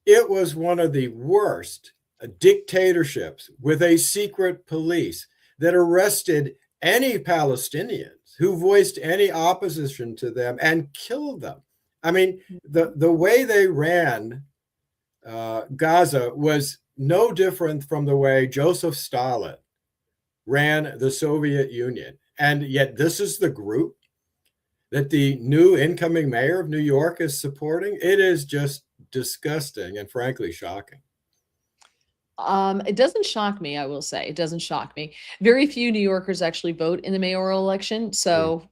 it was one of the worst dictatorships with a secret police that arrested any Palestinians who voiced any opposition to them and killed them. I mean, the way they ran Gaza was no different from the way Joseph Stalin ran the Soviet Union. And yet, this is the group that the new incoming mayor of New York is supporting. It is just disgusting and frankly shocking. It doesn't shock me, I will say. It doesn't shock me. Very few New Yorkers actually vote in the mayoral election, so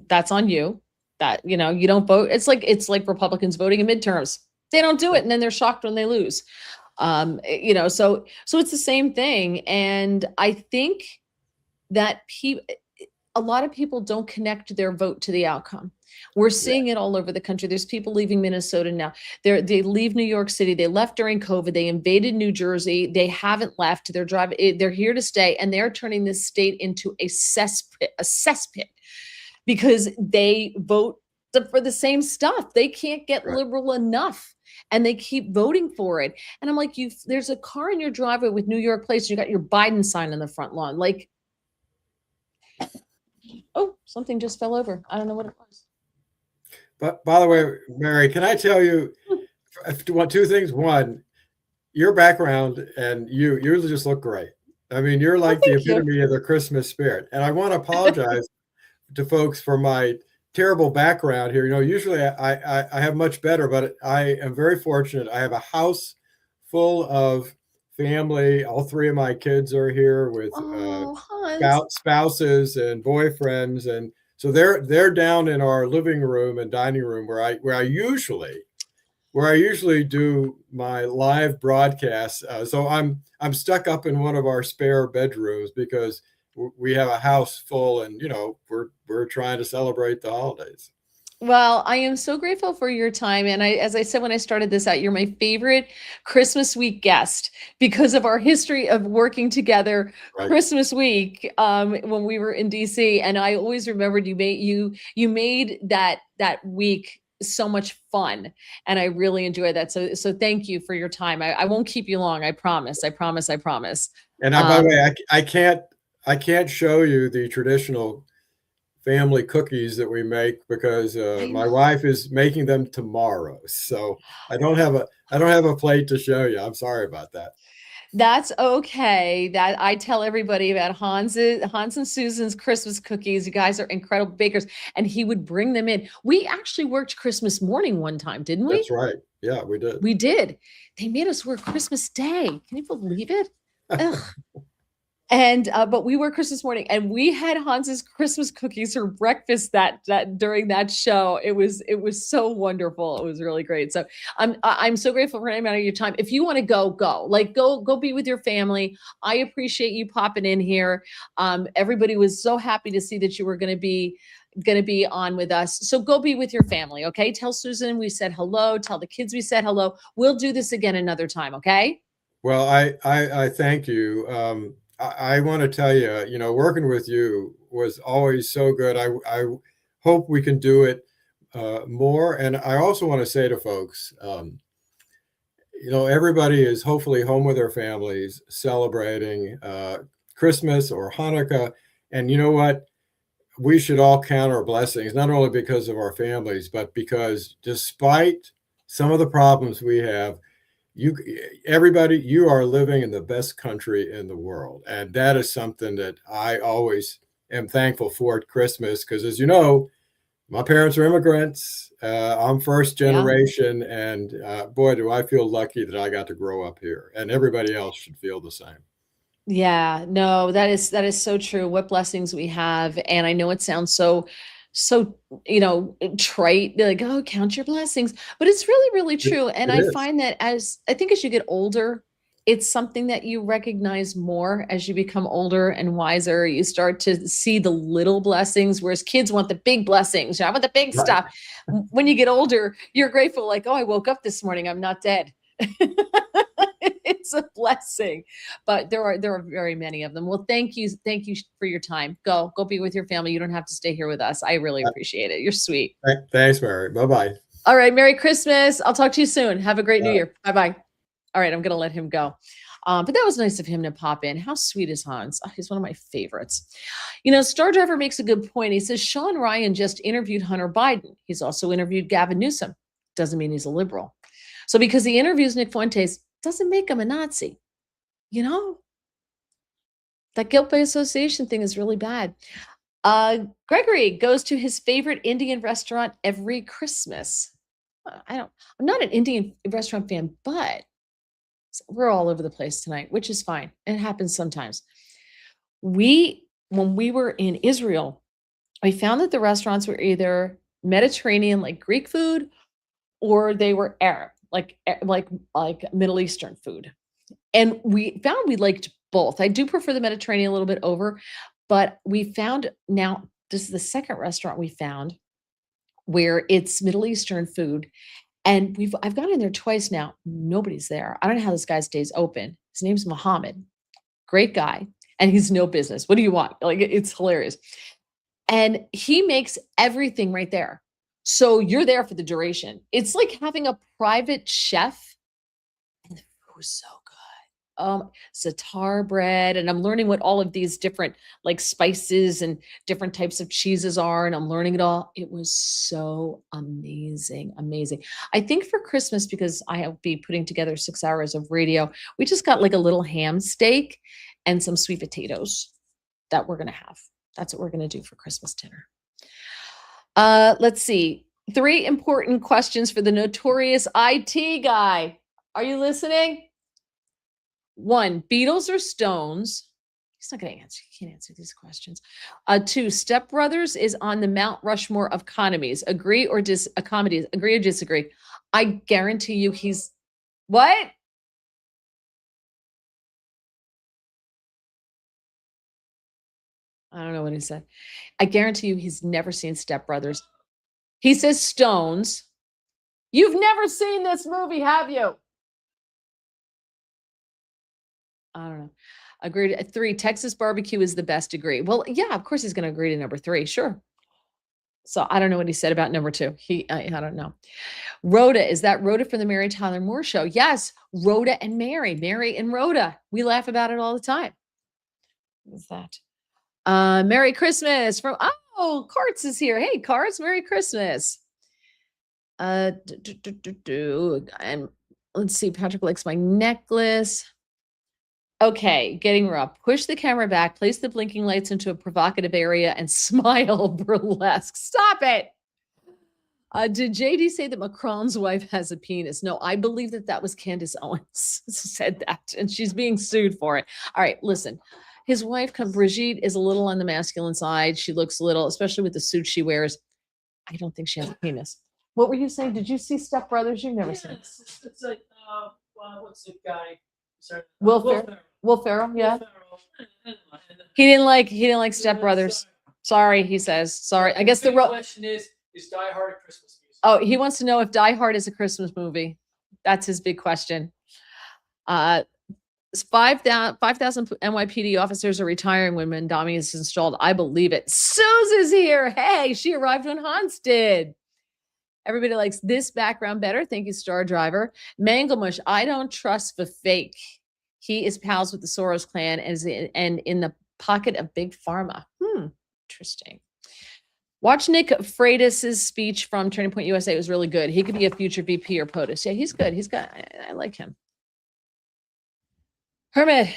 that's on you. That, you don't vote. It's like Republicans voting in midterms. They don't do it, and then they're shocked when they lose. So it's the same thing. And I think that a lot of people don't connect their vote to the outcome. We're seeing it all over the country. There's people leaving Minnesota now. They leave New York City. They left during COVID. They invaded New Jersey. They haven't left. They're here to stay, and they're turning this state into a cesspit because they vote for the same stuff. They can't get liberal enough, and they keep voting for it. And I'm like, there's a car in your driveway with New York plates. You got your Biden sign on the front lawn. Like, oh, something just fell over. I don't know what it was. But by the way, Mary, can I tell you two things? One, your background and you just look great. I mean, you're like the epitome of the Christmas spirit. And I want to apologize to folks for my terrible background here. Usually I have much better, but I am very fortunate. I have a house full of family. All three of my kids are here with spouses and boyfriends, and so they're down in our living room and dining room where I usually do my live broadcasts. So I'm stuck up in one of our spare bedrooms because we have a house full, and we're trying to celebrate the holidays. Well, I am so grateful for your time. And as I said when I started this out, you're my favorite Christmas week guest because of our history of working together Christmas week when we were in DC. And I always remembered you made that week so much fun. And I really enjoyed that. So thank you for your time. I won't keep you long. I promise. And by the way, I can't show you the traditional family cookies that we make because my wife is making them tomorrow. So I don't have a plate to show you. I'm sorry about that. That's okay. That I tell everybody about Hans and Susan's Christmas cookies. You guys are incredible bakers, and he would bring them in. We actually worked Christmas morning one time, didn't we? That's right. Yeah, we did. We did. They made us work Christmas Day. Can you believe it? Ugh. And but we were Christmas morning, and we had Hans's Christmas cookies for breakfast that during that show. It was so wonderful. It was really great. So I'm so grateful for any amount of your time. If you want to go, go be with your family. I appreciate you popping in here. Everybody was so happy to see that you were going to be on with us. So go be with your family. Okay. Tell Susan we said hello. Tell the kids we said hello. We'll do this again another time. Okay. Well, I thank you. I want to tell you, working with you was always so good. I hope we can do it more. And I also want to say to folks, everybody is hopefully home with their families celebrating Christmas or Hanukkah. And you know what? We should all count our blessings, not only because of our families, but because despite some of the problems we have, you are living in the best country in the world. And that is something that I always am thankful for at Christmas, because as you know, my parents are immigrants. I'm first generation, and boy, do I feel lucky that I got to grow up here, and everybody else should feel the same. Yeah, no, that is so true. What blessings we have. And I know it sounds so trite, like, oh, count your blessings, but it's really, really true. And I find that as you get older, it's something that you recognize more as you become older and wiser. You start to see the little blessings, whereas kids want the big blessings. I want the big Right. stuff. When you get older, you're grateful, like, oh, I woke up this morning, I'm not dead. It's a blessing, but there are very many of them. Well, thank you for your time. Go be with your family. You don't have to stay here with us. I really appreciate it. You're sweet. Thanks, Mary. Bye-bye. All right, Merry Christmas. I'll talk to you soon. Have a great New Year. Bye-bye. All right, I'm going to let him go. But that was nice of him to pop in. How sweet is Hans? Oh, he's one of my favorites. Star Driver makes a good point. He says Sean Ryan just interviewed Hunter Biden. He's also interviewed Gavin Newsom. Doesn't mean he's a liberal. So because he interviews Nick Fuentes doesn't make him a Nazi. That guilt by association thing is really bad. Gregory goes to his favorite Indian restaurant every Christmas. I'm not an Indian restaurant fan, but we're all over the place tonight, which is fine. It happens sometimes. When we were in Israel, we found that the restaurants were either Mediterranean, like Greek food, or they were Arab, like Middle Eastern food. And we found we liked both. I do prefer the Mediterranean a little bit over, but we found now this is the second restaurant we found where it's Middle Eastern food. And I've gone in there twice now. Nobody's there. I don't know how this guy stays open. His name's Mohammed. Great guy. And he's no business. What do you want? Like, it's hilarious. And he makes everything right there. So you're there for the duration. It's like having a private chef. And the food was so good. Za'atar bread. And I'm learning what all of these different like spices and different types of cheeses are. And I'm learning it all. It was so amazing. Amazing. I think for Christmas, because I will be putting together 6 hours of radio, we just got like a little ham steak and some sweet potatoes that we're going to have. That's what we're going to do for Christmas dinner. Let's see. 3 important questions for the notorious IT guy. Are you listening? 1, Beatles or Stones? He's not going to answer. He can't answer these questions. 2, Step Brothers is on the Mount Rushmore of comedies. Agree or comedies? Agree or disagree? I guarantee you he's what? I don't know what he said. I guarantee you he's never seen Step Brothers. He says Stones. You've never seen this movie, have you? I don't know. Agreed. 3, Texas barbecue is the best. Agree. Well, yeah, of course he's going to agree to number 3. Sure. So I don't know what he said about number 2. I don't know. Rhoda, is that Rhoda from the Mary Tyler Moore Show? Yes. Rhoda and Mary and Rhoda. We laugh about it all the time. What's that? Merry Christmas from, Carts is here. Hey, Carts, Merry Christmas. And let's see. Patrick likes my necklace. Okay, getting rough. Push the camera back, place the blinking lights into a provocative area, and smile burlesque. Stop it. Did JD say that Macron's wife has a penis? No, I believe that was Candace Owens said that, and she's being sued for it. All right, listen. His wife, Brigitte, is a little on the masculine side. She looks a little, especially with the suit she wears. I don't think she has a penis. What were you saying? Did you see Step Brothers? You've never seen it. It's like, what's the guy? Sorry, Will Ferrell, yeah. He didn't like Step Brothers. Sorry, he says. Sorry. I guess the question is Die Hard a Christmas music? Oh, he wants to know if Die Hard is a Christmas movie. That's his big question. 5,000 NYPD officers are retiring when Mandami is installed. I believe it. Suze is here. Hey, she arrived when Hans did. Everybody likes this background better. Thank you, Star Driver. Manglemush, I don't trust the fake. He is pals with the Soros clan and in the pocket of Big Pharma. Interesting. Watch Nick Freitas' speech from Turning Point USA. It was really good. He could be a future VP or POTUS. Yeah, he's good. I like him. Hermit,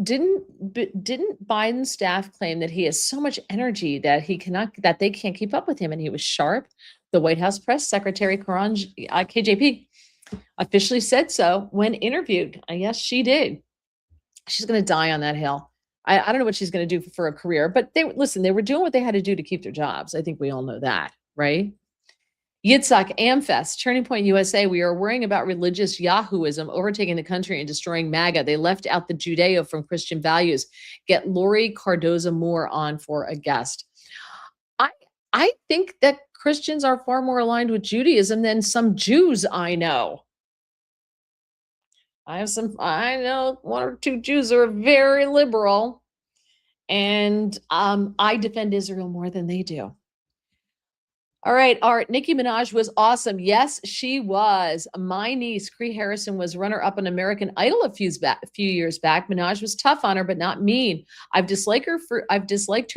didn't Biden's staff claim that he has so much energy that they can't keep up with him, and he was sharp? The White House press secretary Karan KJP officially said so when interviewed. Yes, she did. She's going to die on that hill. I don't know what she's going to do for a career, but they were doing what they had to do to keep their jobs. I think we all know that, right? Yitzhak, Amfest, Turning Point USA. We are worrying about religious Yahooism overtaking the country and destroying MAGA. They left out the Judeo from Christian values. Get Lori Cardoza Moore on for a guest. I think that Christians are far more aligned with Judaism than some Jews I know. I know one or two Jews who are very liberal, and I defend Israel more than they do. All right, Art. Nicki Minaj was awesome. Yes, she was. My niece, Cree Harrison, was runner-up on American Idol a few years back. Minaj was tough on her, but not mean. I've disliked her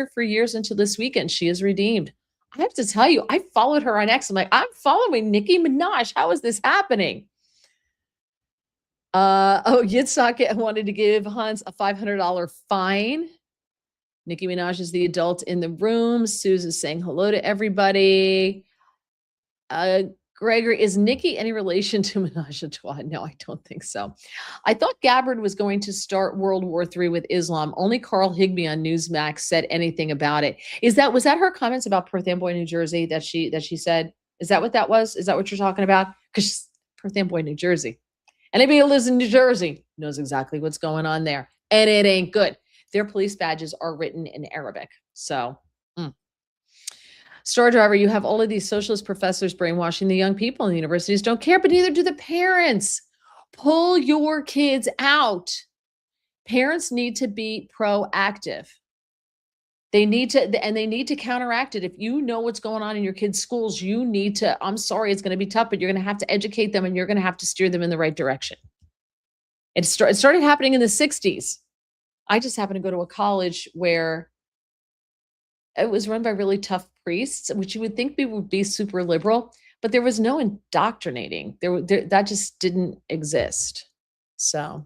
for years until this weekend. She is redeemed. I have to tell you, I followed her on X. I'm like, I'm following Nicki Minaj. How is this happening? Yitzhak wanted to give Hans a $500 fine. Nicki Minaj is the adult in the room. Suze is saying hello to everybody. Gregory, is Nicki any relation to Minaj et al? No, I don't think so. I thought Gabbard was going to start World War III with Islam. Only Carl Higbee on Newsmax said anything about it. Was that her comments about Perth Amboy, New Jersey that she said? Is that what that was? Is that what you're talking about? Because Perth Amboy, New Jersey. Anybody who lives in New Jersey knows exactly what's going on there. And it ain't good. Their police badges are written in Arabic. So, Star Driver, you have all of these socialist professors brainwashing the young people, and the universities don't care, but neither do the parents. Pull your kids out. Parents need to be proactive. They need to counteract it. If you know what's going on in your kids' schools, you need to, I'm sorry, it's going to be tough, but you're going to have to educate them and you're going to have to steer them in the right direction. It started happening in the 60s. I just happened to go to a college where it was run by really tough priests, which you would think would be super liberal, but there was no indoctrinating. That just didn't exist. So,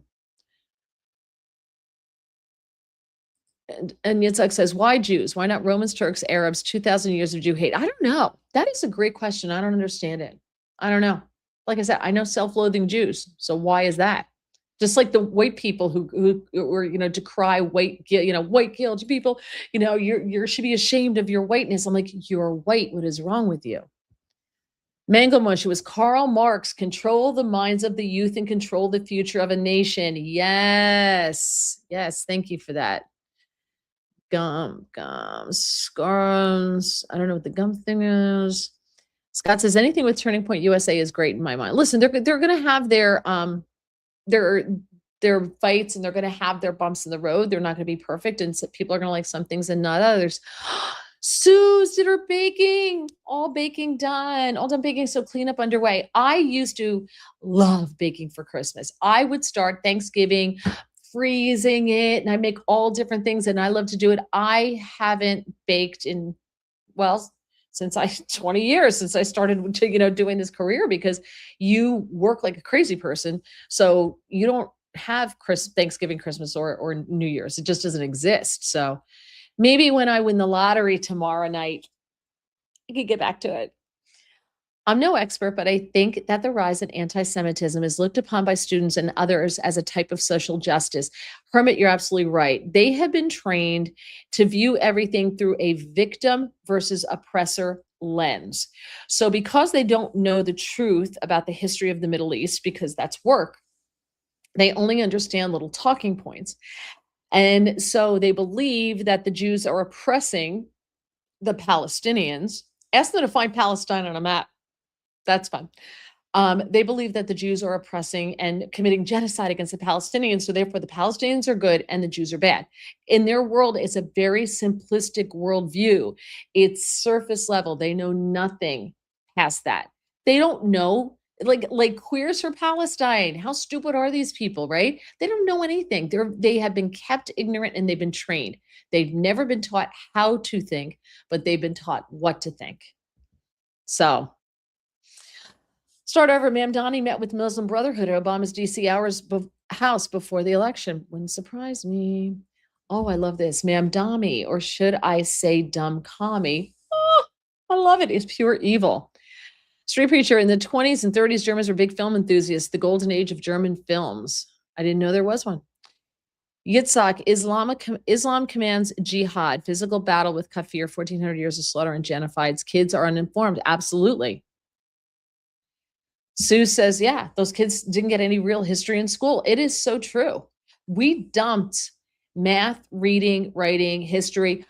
and Yitzhak says, why Jews? Why not Romans, Turks, Arabs, 2,000 years of Jew hate? I don't know. That is a great question. I don't understand it. I don't know. Like I said, I know self-loathing Jews. So why is that? Just like the white people who were, decry white guilt people, you should be ashamed of your whiteness. I'm like, you're white. What is wrong with you? Mango Mush, it was Karl Marx, control the minds of the youth and control the future of a nation. Yes. Thank you for that. Gums, scarms. I don't know what the gum thing is. Scott says anything with Turning Point USA is great in my mind. Listen, they're going to have their fights and they're going to have their bumps in the road. They're not going to be perfect. And so people are going to like some things and not others. Suze did her baking, all baking done, all done baking. So cleanup underway. I used to love baking for Christmas. I would start Thanksgiving freezing it and I make all different things and I love to do it. I haven't baked in, since 20 years since I started to, doing this career, because you work like a crazy person. So you don't have Thanksgiving, Christmas, or New Year's. It just doesn't exist. So maybe when I win the lottery tomorrow night, I could get back to it. I'm no expert, but I think that the rise in anti-Semitism is looked upon by students and others as a type of social justice. Hermit, you're absolutely right. They have been trained to view everything through a victim versus oppressor lens. So because they don't know the truth about the history of the Middle East, because that's work, they only understand little talking points. And so they believe that the Jews are oppressing the Palestinians. Ask them to find Palestine on a map. That's fun. They believe that the Jews are oppressing and committing genocide against the Palestinians. So therefore the Palestinians are good and the Jews are bad. In their world, it's a very simplistic worldview. It's surface level. They know nothing past that. They don't know, like queers for Palestine. How stupid are these people, right? They don't know anything. They have been kept ignorant and they've been trained. They've never been taught how to think, but they've been taught what to think. So start over. Mamdani met with Muslim Brotherhood at Obama's D.C. house before the election. Wouldn't surprise me. Oh, I love this. Mamdani, or should I say dumb commie? Oh, I love it. It's pure evil. Street Preacher, in the 20s and 30s, Germans were big film enthusiasts, the golden age of German films. I didn't know there was one. Yitzhak, Islam commands jihad, physical battle with kafir, 1,400 years of slaughter and genocides. Kids are uninformed. Absolutely. Sue says, yeah, those kids didn't get any real history in school. It is so true. We dumped math, reading, writing, history.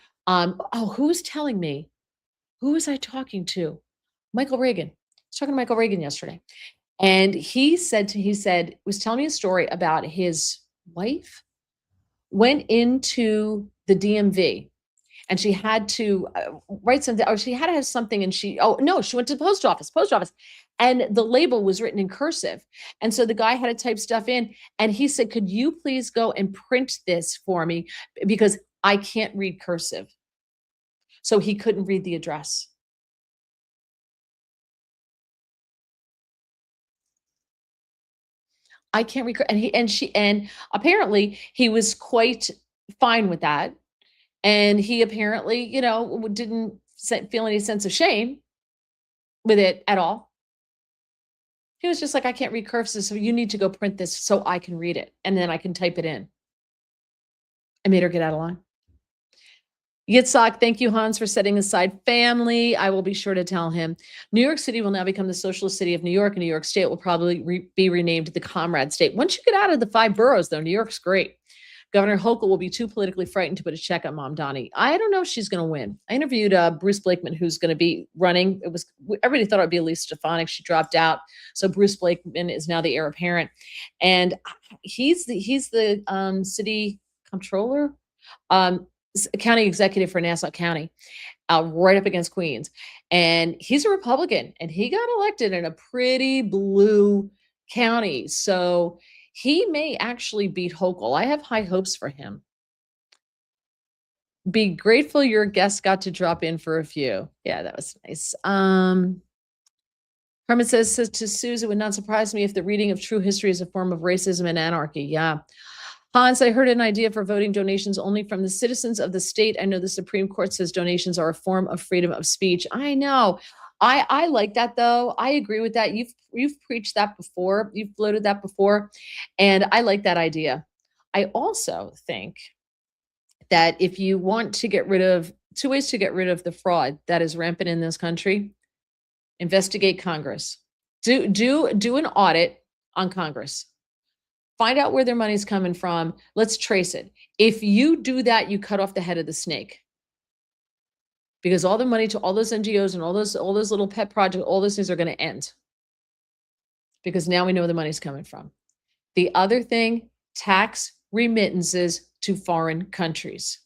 Who's telling me? Who was I talking to? Michael Reagan. I was talking to Michael Reagan yesterday. And he was telling me a story about his wife went into the DMV and she had to write something, or she had to have something, and she went to the post office, and the label was written in cursive. And so the guy had to type stuff in, and he said, could you please go and print this for me? Because I can't read cursive. So he couldn't read the address. I can't read, and apparently he was quite fine with that. And he apparently, didn't feel any sense of shame with it at all. He was just like, I can't read cursive, so you need to go print this so I can read it, and then I can type it in. I made her get out of line. Yitzhak, thank you, Hans, for setting aside family. I will be sure to tell him. New York City will now become the socialist city of New York, and New York State will probably be renamed the Comrade State. Once you get out of the 5 boroughs, though, New York's great. Governor Hochul will be too politically frightened to put a check on Mom Donnie. I don't know if she's going to win. I interviewed Bruce Blakeman, who's going to be running. Everybody thought it would be Elise Stefanik. She dropped out. So Bruce Blakeman is now the heir apparent. And he's the city comptroller, county executive for Nassau County, right up against Queens. And he's a Republican, and he got elected in a pretty blue county. So he may actually beat Hochul. I have high hopes for him. Be grateful your guest got to drop in for a few. Yeah, that was nice. Herman says to Susan, it would not surprise me if the reading of true history is a form of racism and anarchy. Yeah. Hans, I heard an idea for voting donations only from the citizens of the state. I know the Supreme Court says donations are a form of freedom of speech. I know. I like that, though. I agree with that. You've preached that before. You've floated that before. And I like that idea. I also think that if you want to get rid of 2 ways to get rid of the fraud that is rampant in this country, investigate Congress. Do an audit on Congress. Find out where their money's coming from. Let's trace it. If you do that, you cut off the head of the snake. Because all the money to all those NGOs and all those little pet projects, all those things are going to end. Because now we know where the money's coming from. The other thing, tax remittances to foreign countries.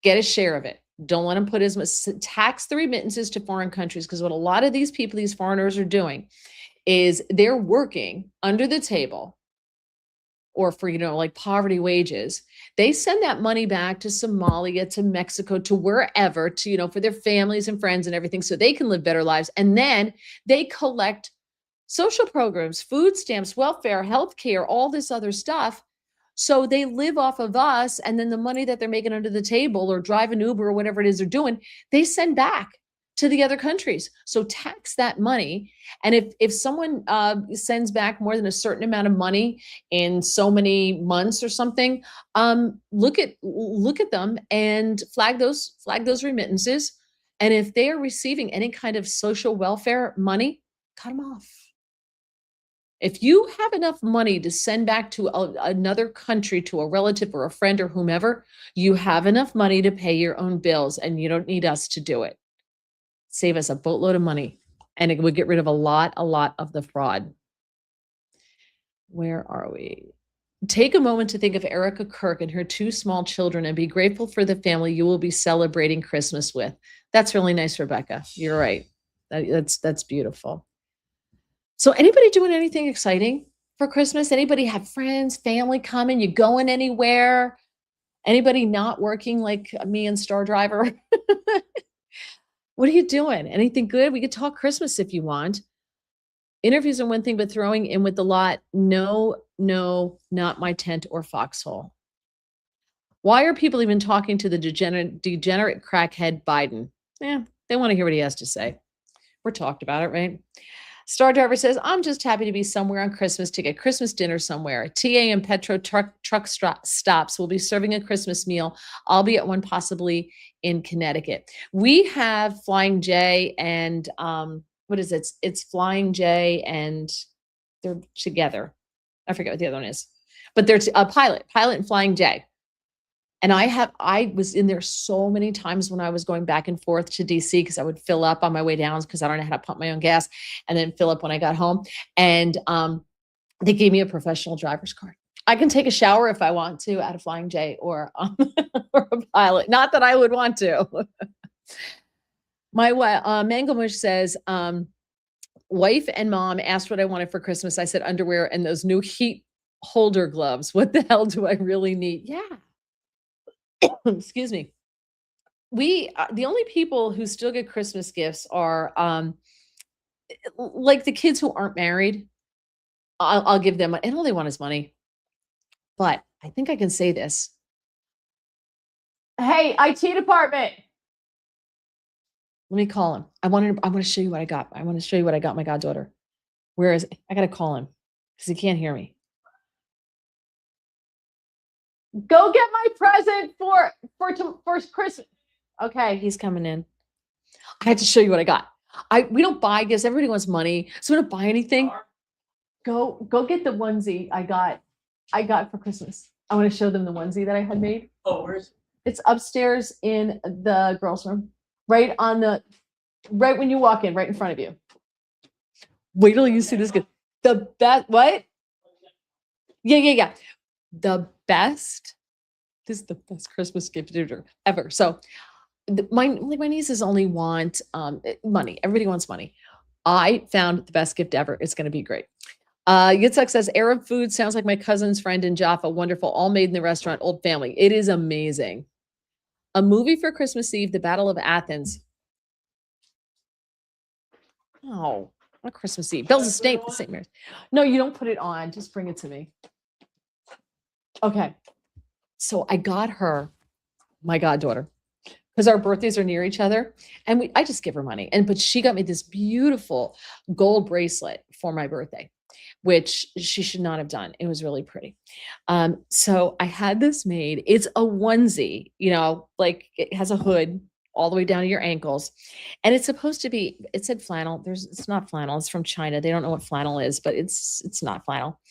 Get a share of it. Don't let them put as much, tax the remittances to foreign countries, because what a lot of these people, these foreigners, are doing is they're working under the table or for, like poverty wages. They send that money back to Somalia, to Mexico, to wherever, to, for their families and friends and everything, so they can live better lives. And then they collect social programs, food stamps, welfare, healthcare, all this other stuff. So they live off of us. And then the money that they're making under the table or drive an Uber or whatever it is they're doing, they send back to the other countries. So tax that money. And if someone sends back more than a certain amount of money in so many months or something, look at them and flag those remittances. And if they are receiving any kind of social welfare money, cut them off. If you have enough money to send back to another country, to a relative or a friend or whomever, you have enough money to pay your own bills, and you don't need us to do it. Save us a boatload of money, and it would get rid of a lot of the fraud. Where are we? Take a moment to think of Erica Kirk and her 2 small children and be grateful for the family you will be celebrating Christmas with. That's really nice, Rebecca. You're right. That's beautiful. So anybody doing anything exciting for Christmas? Anybody have friends, family coming? You going anywhere? Anybody not working like me and Star Driver? What are you doing? Anything good? We could talk Christmas if you want. Interviews are one thing, but throwing in with the lot, no, not my tent or foxhole. Why are people even talking to the degenerate crackhead Biden? They want to hear what he has to say. We're talked about it, right? Star Driver says, I'm just happy to be somewhere on Christmas to get Christmas dinner somewhere. TA and Petro truck stops will be serving a Christmas meal. I'll be at one possibly in Connecticut. We have Flying J and what is it? It's Flying J and they're together. I forget what the other one is, but they're a Pilot and Flying J. And I was in there so many times when I was going back and forth to DC because I would fill up on my way down because I don't know how to pump my own gas and then fill up when I got home. And they gave me a professional driver's card. I can take a shower if I want to at a Flying J or, or a Pilot. Not that I would want to. My Mango Mush says, wife and mom asked what I wanted for Christmas. I said underwear and those new heat holder gloves. What the hell do I really need? Yeah. Excuse me. We the only people who still get Christmas gifts are like the kids who aren't married. I'll give them, and all they want is money. But I think I can say this. Hey, IT department. Let me call him. I want to show you what I got. I want to show you what I got my goddaughter. Where is it? I got to call him because he can't hear me. Go get my present for Christmas. Okay, he's coming in. I had to show you what I got. We don't buy gifts. Everybody wants money, so we don't buy anything. Go get the onesie I got for Christmas. I want to show them the onesie that I had made. Oh, where is it? It's upstairs in the girls' room, right when you walk in, right in front of you. Wait till you see this gift. The best. What? Yeah. The best. This is the best Christmas gift ever. So my nieces only want money. Everybody wants money. I found the best gift ever. It's going to be great. Yitzhak says, Arab food sounds like my cousin's friend in Jaffa. Wonderful. All made in the restaurant. Old family. It is amazing. A movie for Christmas Eve, The Battle of Athens. Oh, not Christmas Eve. Bells of St. Mary's. No, you don't put it on. Just bring it to me. Okay. So I got her, my goddaughter, because our birthdays are near each other. And I just give her money. But she got me this beautiful gold bracelet for my birthday, which she should not have done. It was really pretty. So I had this made. It's a onesie, like it has a hood all the way down to your ankles. And it's supposed to be, it said flannel. It's not flannel. It's from China. They don't know what flannel is, but it's not flannel.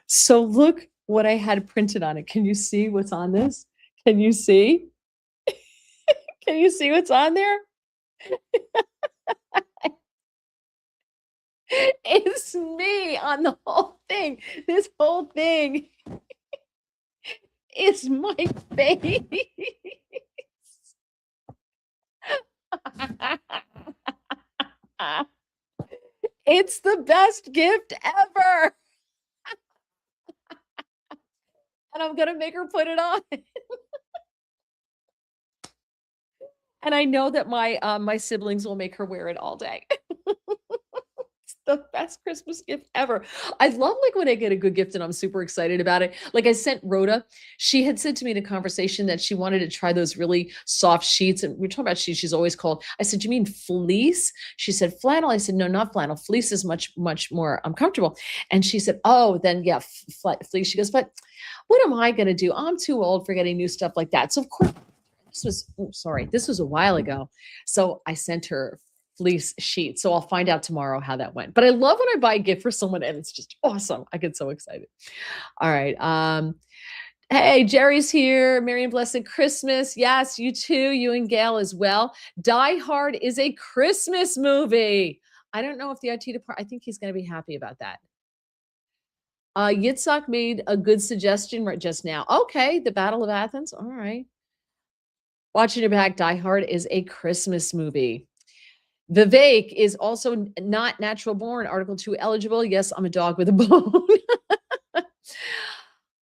So look what I had printed on it. Can you see what's on this? Can you see? Can you see what's on there? It's me on the whole thing. This whole thing is my face. It's the best gift ever. And I'm going to make her put it on. And I know that my siblings will make her wear it all day. It's the best Christmas gift ever. I love when I get a good gift and I'm super excited about it. Like I sent Rhoda, she had said to me in a conversation that she wanted to try those really soft sheets. And we're talking about sheets. She's always called. I said, you mean fleece? She said flannel. I said, no, not flannel. Fleece is much, much more comfortable. And she said, oh, then yeah, fleece. She goes, but what am I going to do? I'm too old for getting new stuff like that. So of course, this was a while ago. So I sent her fleece sheet. So I'll find out tomorrow how that went. But I love when I buy a gift for someone and it's just awesome. I get so excited. All right. Hey, Jerry's here. Merry and blessed Christmas. Yes, you too. You and Gail as well. Die Hard is a Christmas movie. I don't know if the IT department, I think he's going to be happy about that. Yitzhak made a good suggestion right just now. Okay, the Battle of Athens. All right. Watching it back, Die Hard is a Christmas movie. Vivek is also not natural born. Article 2 eligible. Yes, I'm a dog with a bone.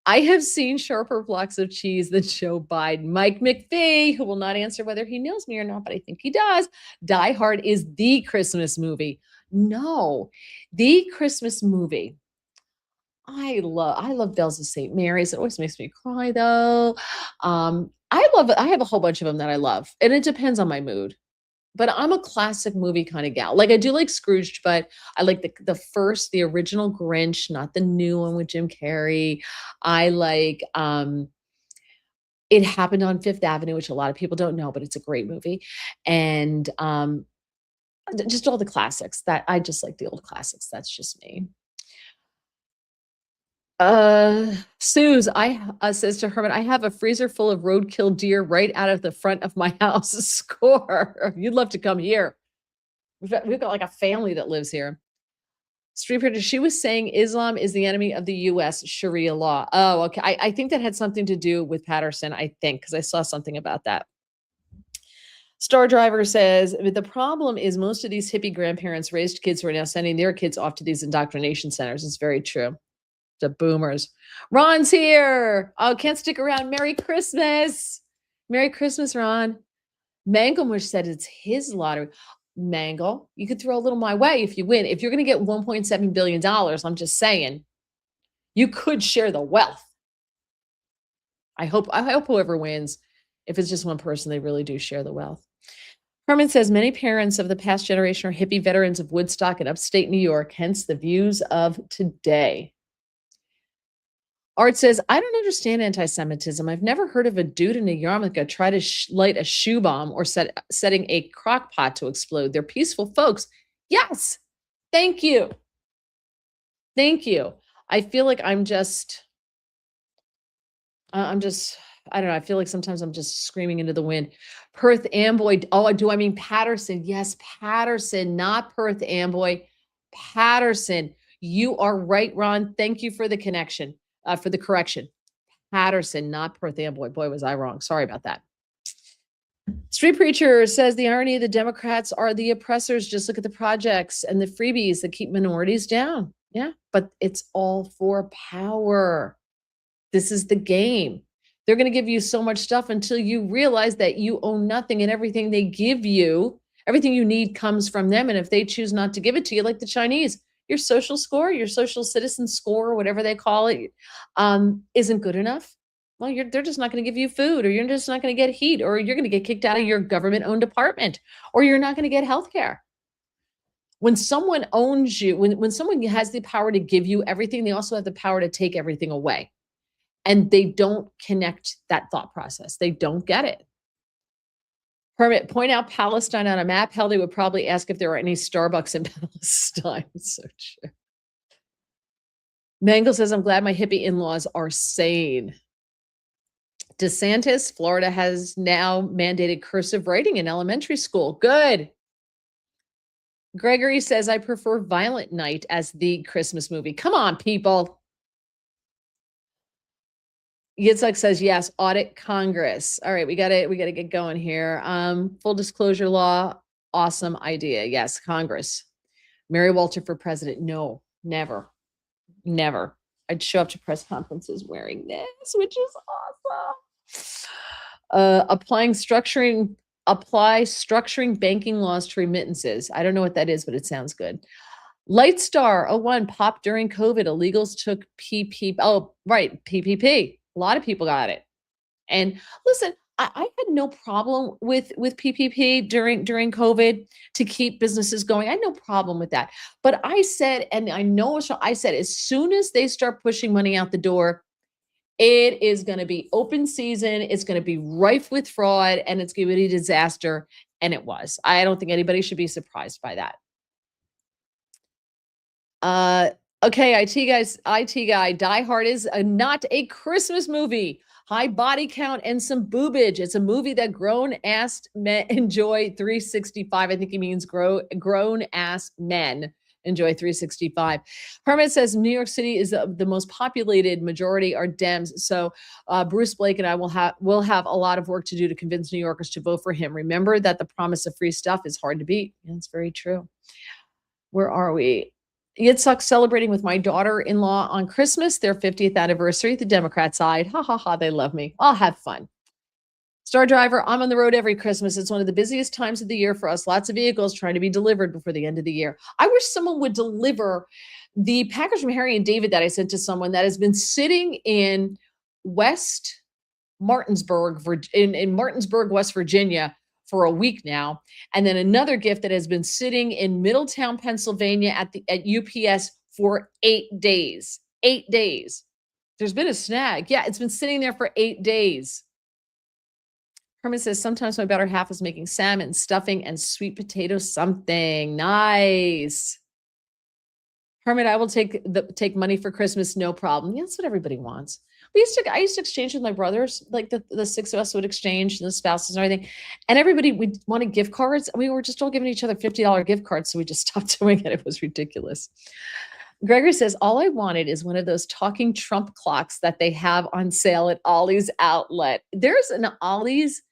I have seen sharper blocks of cheese than Joe Biden. Mike McPhee, who will not answer whether he knows me or not, but I think he does. Die Hard is the Christmas movie. No, the Christmas movie. I love Bells of St. Mary's. It always makes me cry though. I have a whole bunch of them that I love, and it depends on my mood. But I'm a classic movie kind of gal. Like I do like Scrooged, but I like the original Grinch, not the new one with Jim Carrey. I like It Happened on Fifth Avenue, which a lot of people don't know, but it's a great movie. And just all the classics. That I just like the old classics. That's just me. Suze, says to Herman, I have a freezer full of roadkill deer right out of the front of my house. Score. You'd love to come here. We've got like a family that lives here. Street Predator, she was saying Islam is the enemy of the US Sharia law. Oh, okay. I think that had something to do with Patterson, I think, because I saw something about that. Star Driver says the problem is most of these hippie grandparents raised kids who are now sending their kids off to these indoctrination centers. It's very true. The boomers. Ron's here. Oh, can't stick around. Merry Christmas. Merry Christmas, Ron. Manglemush said it's his lottery. Mangle, you could throw a little my way if you win. If you're going to get $1.7 billion, I'm just saying, you could share the wealth. I hope whoever wins, if it's just one person, they really do share the wealth. Herman says many parents of the past generation are hippie veterans of Woodstock and upstate New York, hence the views of today. Art says, I don't understand anti-Semitism. I've never heard of a dude in a yarmulke try to light a shoe bomb or setting a crock pot to explode. They're peaceful folks. Yes. Thank you. Thank you. I feel like I don't know. I feel like sometimes I'm just screaming into the wind. Perth Amboy. Oh, do I mean Patterson? Yes, Patterson, not Perth Amboy. Patterson. You are right, Ron. Thank you for the connection. For the correction. Patterson, not Perth Amboy. Boy, was I wrong. Sorry about that. Street Preacher says the irony of the Democrats are the oppressors. Just look at the projects and the freebies that keep minorities down. Yeah, but it's all for power. This is the game. They're going to give you so much stuff until you realize that you own nothing and everything they give you, everything you need comes from them. And if they choose not to give it to you, like the Chinese, your social score, your social citizen score, whatever they call it, isn't good enough. Well, they're just not going to give you food, or you're just not going to get heat, or you're going to get kicked out of your government-owned apartment, or you're not going to get health care. When someone owns you, when someone has the power to give you everything, they also have the power to take everything away. And they don't connect that thought process. They don't get it. Hermit, point out Palestine on a map. Hell, they would probably ask if there are any Starbucks in Palestine. So true. Mangle says, I'm glad my hippie in-laws are sane. DeSantis, Florida has now mandated cursive writing in elementary school. Good. Gregory says, I prefer Violent Night as the Christmas movie. Come on, people. Yitzhak says, yes, audit Congress. All right, we gotta get going here. Full disclosure law, awesome idea. Yes, Congress. Mary Walter for president. No, never. I'd show up to press conferences wearing this, which is awesome. Apply structuring banking laws to remittances. I don't know what that is, but it sounds good. Lightstar 01 popped during COVID. Illegals took PPP. Oh, right, PPP. A lot of people got it. And listen, I had no problem with PPP during COVID to keep businesses going. I had no problem with that. But I said, and I know I said, as soon as they start pushing money out the door, it is going to be open season. It's going to be rife with fraud, and it's going to be a disaster. And it was. I don't think anybody should be surprised by that. Okay, IT guy, Die Hard is not a Christmas movie. High body count and some boobage. It's a movie that grown-ass men enjoy 365. I think he means grown-ass men enjoy 365. Hermit says New York City is the most populated, majority are Dems. So Bruce Blake and I will have a lot of work to do to convince New Yorkers to vote for him. Remember that the promise of free stuff is hard to beat. That's very true. Where are we? Yitzhak celebrating with my daughter-in-law on Christmas, their 50th anniversary, the Democrat side. Ha, ha, ha, they love me. I'll have fun. Star Driver, I'm on the road every Christmas. It's one of the busiest times of the year for us. Lots of vehicles trying to be delivered before the end of the year. I wish someone would deliver the package from Harry and David that I sent to someone that has been sitting in West Martinsburg, in Martinsburg, West Virginia, for a week now. And then another gift that has been sitting in Middletown, Pennsylvania at UPS for 8 days. 8 days. There's been a snag. Yeah, it's been sitting there for 8 days. Herman says, sometimes my better half is making salmon, stuffing, and sweet potato something. Nice. Herman, I will take money for Christmas, no problem. Yeah, that's what everybody wants. I used to exchange with my brothers, like the six of us would exchange, the spouses and everything. And everybody, we wanted gift cards. We were just all giving each other $50 gift cards. So we just stopped doing it. It was ridiculous. Gregory says, all I wanted is one of those talking Trump clocks that they have on sale at Ollie's Outlet. There's an Ollie's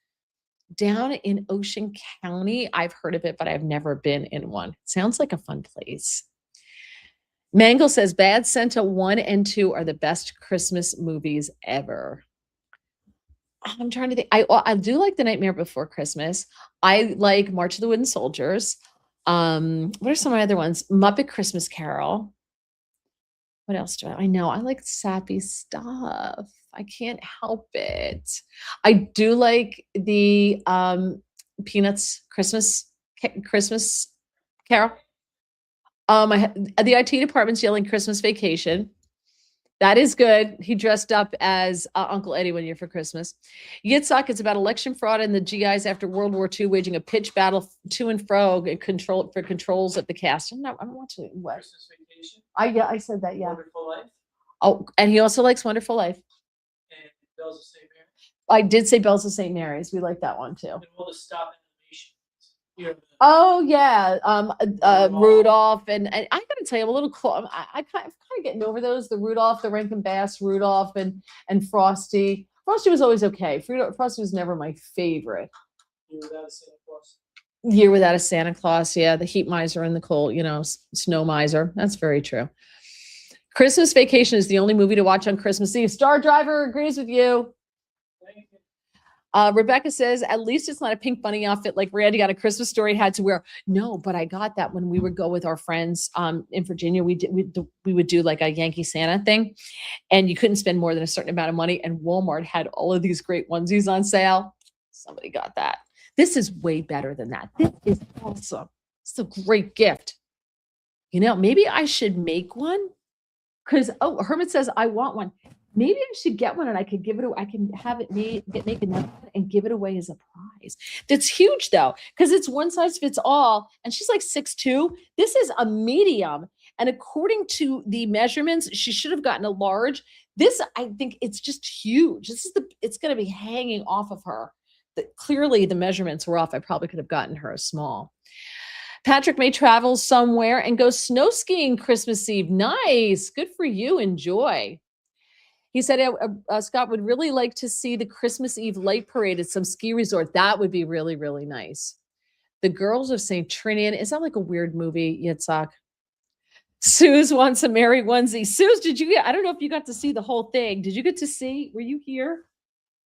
down in Ocean County. I've heard of it, but I've never been in one. Sounds like a fun place. Mangle says, Bad Santa 1 and 2 are the best Christmas movies ever. I'm trying to think. I do like The Nightmare Before Christmas. I like March of the Wooden Soldiers. What are some of my other ones? Muppet Christmas Carol. What else do I know? I like sappy stuff. I can't help it. I do like the Peanuts Christmas Carol. The IT department's yelling Christmas Vacation. That is good. He dressed up as Uncle Eddie one year for Christmas. Yitzhak, it's about election fraud and the GIs after World War II waging a pitched battle to and fro for controls of the cast. I'm watching it. What? Christmas Vacation. I said that. Yeah. Wonderful Life. Oh, and he also likes Wonderful Life. And Bells of St. Mary. I did say Bells of St. Mary's. We like that one too. And all the stop animations. Oh yeah, Rudolph, and I gotta tell you, I'm a little cool. I'm kind of getting over those. The Rudolph, the Rankin Bass Rudolph, and Frosty. Frosty was always okay. Frosty was never my favorite. Year Without a Santa Claus. Year Without a Santa Claus. Yeah, the heat miser and the cold, snow miser. That's very true. Christmas Vacation is the only movie to watch on Christmas Eve. Star Driver agrees with you. Rebecca says, at least it's not a pink bunny outfit like Randy got a Christmas Story had to wear. No, but I got that when we would go with our friends in Virginia. We would do like a Yankee Santa thing, and you couldn't spend more than a certain amount of money. And Walmart had all of these great onesies on sale. Somebody got that. This is way better than that. This is awesome. It's a great gift. Maybe I should make one because, Herman says, I want one. Maybe I should get one and I could give it away. I can have it make another one and give it away as a prize. That's huge though, because it's one size fits all. And she's like 6'2". This is a medium. And according to the measurements, she should have gotten a large. This, I think it's just huge. It's going to be hanging off of her. Clearly the measurements were off. I probably could have gotten her a small. Patrick may travel somewhere and go snow skiing Christmas Eve. Nice. Good for you. Enjoy. He said, Scott would really like to see the Christmas Eve light parade at some ski resort. That would be really, really nice. The Girls of St. Trinian. Is that like a weird movie, Yitzhak? Suze wants a merry onesie. Suze, I don't know if you got to see the whole thing. Did you get to see? Were you here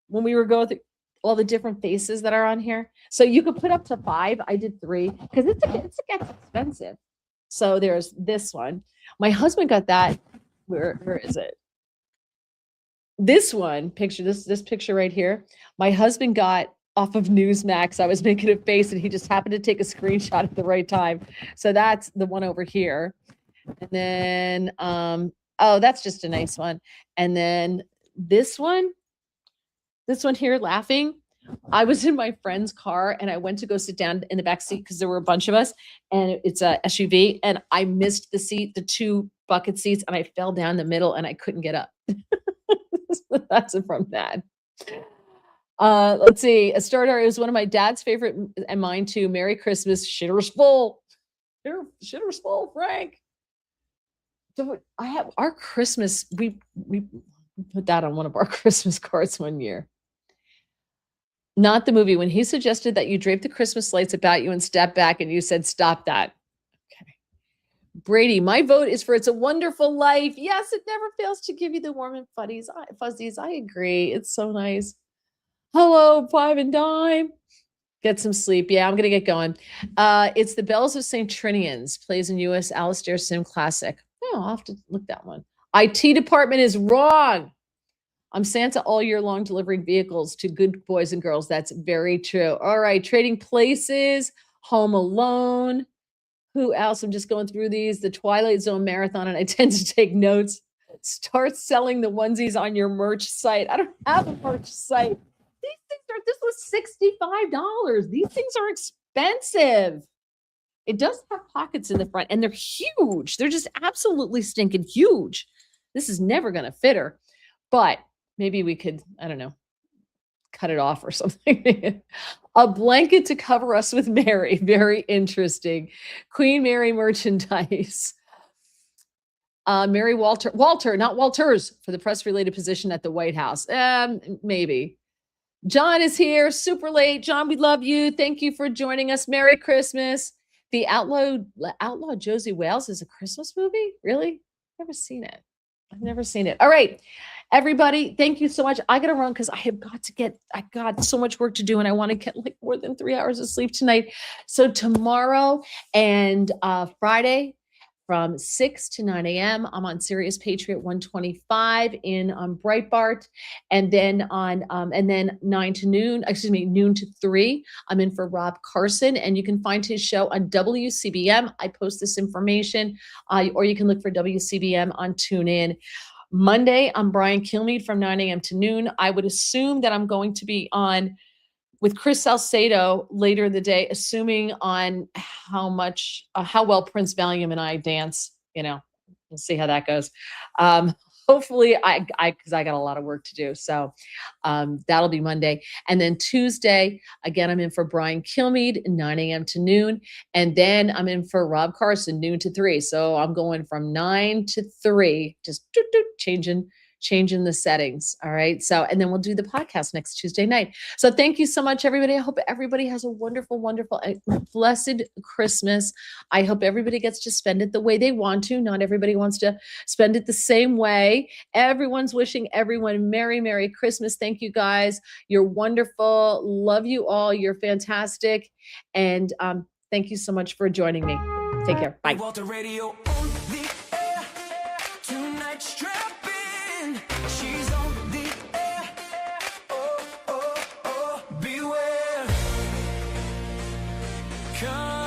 when we were going through all the different faces that are on here? So you could put up to 5. I did 3 because it gets expensive. So there's this one. My husband got that. Where is it? This one picture, this picture right here, my husband got off of Newsmax. I was making a face and he just happened to take a screenshot at the right time. So that's the one over here. And then, that's just a nice one. And then this one here laughing. I was in my friend's car and I went to go sit down in the back seat because there were a bunch of us and it's a SUV and I missed the seat, the 2 bucket seats, and I fell down the middle and I couldn't get up. That's from that. Let's see. A starter is one of my dad's favorite and mine too. Merry Christmas. Shitter's full. Shitter's full, Frank. So I have our Christmas. We put that on one of our Christmas cards one year. Not the movie. When he suggested that you drape the Christmas lights about you and step back and you said, stop that. Okay. Brady, my vote is for It's a Wonderful Life. Yes, it never fails to give you the warm and fuzzies. I agree. It's so nice. Hello, 5 and dime. Get some sleep. Yeah, I'm going to get going. It's The Bells of St. Trinian's. Plays in U.S. Alistair Sim Classic. Oh, I'll have to look that one. IT department is wrong. I'm Santa all year long delivering vehicles to good boys and girls. That's very true. All right. Trading Places. Home Alone. Who else? I'm just going through these. The Twilight Zone Marathon, and I tend to take notes. Start selling the onesies on your merch site. I don't have a merch site. This was $65. These things are expensive. It does have pockets in the front and they're huge. They're just absolutely stinking huge. This is never going to fit her, but maybe we could, I don't know, cut it off or something. A blanket to cover us with Mary. Very interesting. Queen Mary merchandise. Mary Walter, not Walters, for the press-related position at the White House. Maybe. John is here, super late. John, we love you. Thank you for joining us. Merry Christmas. The Outlaw Josie Wales is a Christmas movie? Really? Never seen it. I've never seen it. All right, everybody, thank you so much. I got to run because I got so much work to do and I want to get like more than 3 hours of sleep tonight. So tomorrow and Friday, from 6 to 9 a.m. I'm on Sirius Patriot 125 in Breitbart, and then on noon to 3, I'm in for Rob Carson, and you can find his show on WCBM. I post this information, or you can look for WCBM on TuneIn. Monday, I'm Brian Kilmeade from 9 a.m. to noon. I would assume that I'm going to be on with Chris Salcedo later in the day, assuming on how well Prince Valium and I dance. We'll see how that goes. Hopefully, because I got a lot of work to do. So that'll be Monday. And then Tuesday, again, I'm in for Brian Kilmeade, 9 a.m. to noon. And then I'm in for Rob Carson, noon to 3. So I'm going from 9 to 3, just changing the settings. All right. So, and then we'll do the podcast next Tuesday night. So thank you so much, everybody. I hope everybody has a wonderful, wonderful, blessed Christmas. I hope everybody gets to spend it the way they want to. Not everybody wants to spend it the same way. Everyone's wishing everyone Merry, Merry Christmas. Thank you guys. You're wonderful. Love you all. You're fantastic. And thank you so much for joining me. Take care. Bye. Walter Radio on the air. Tonight strapping. She's on the air. Oh, oh, oh, beware. Come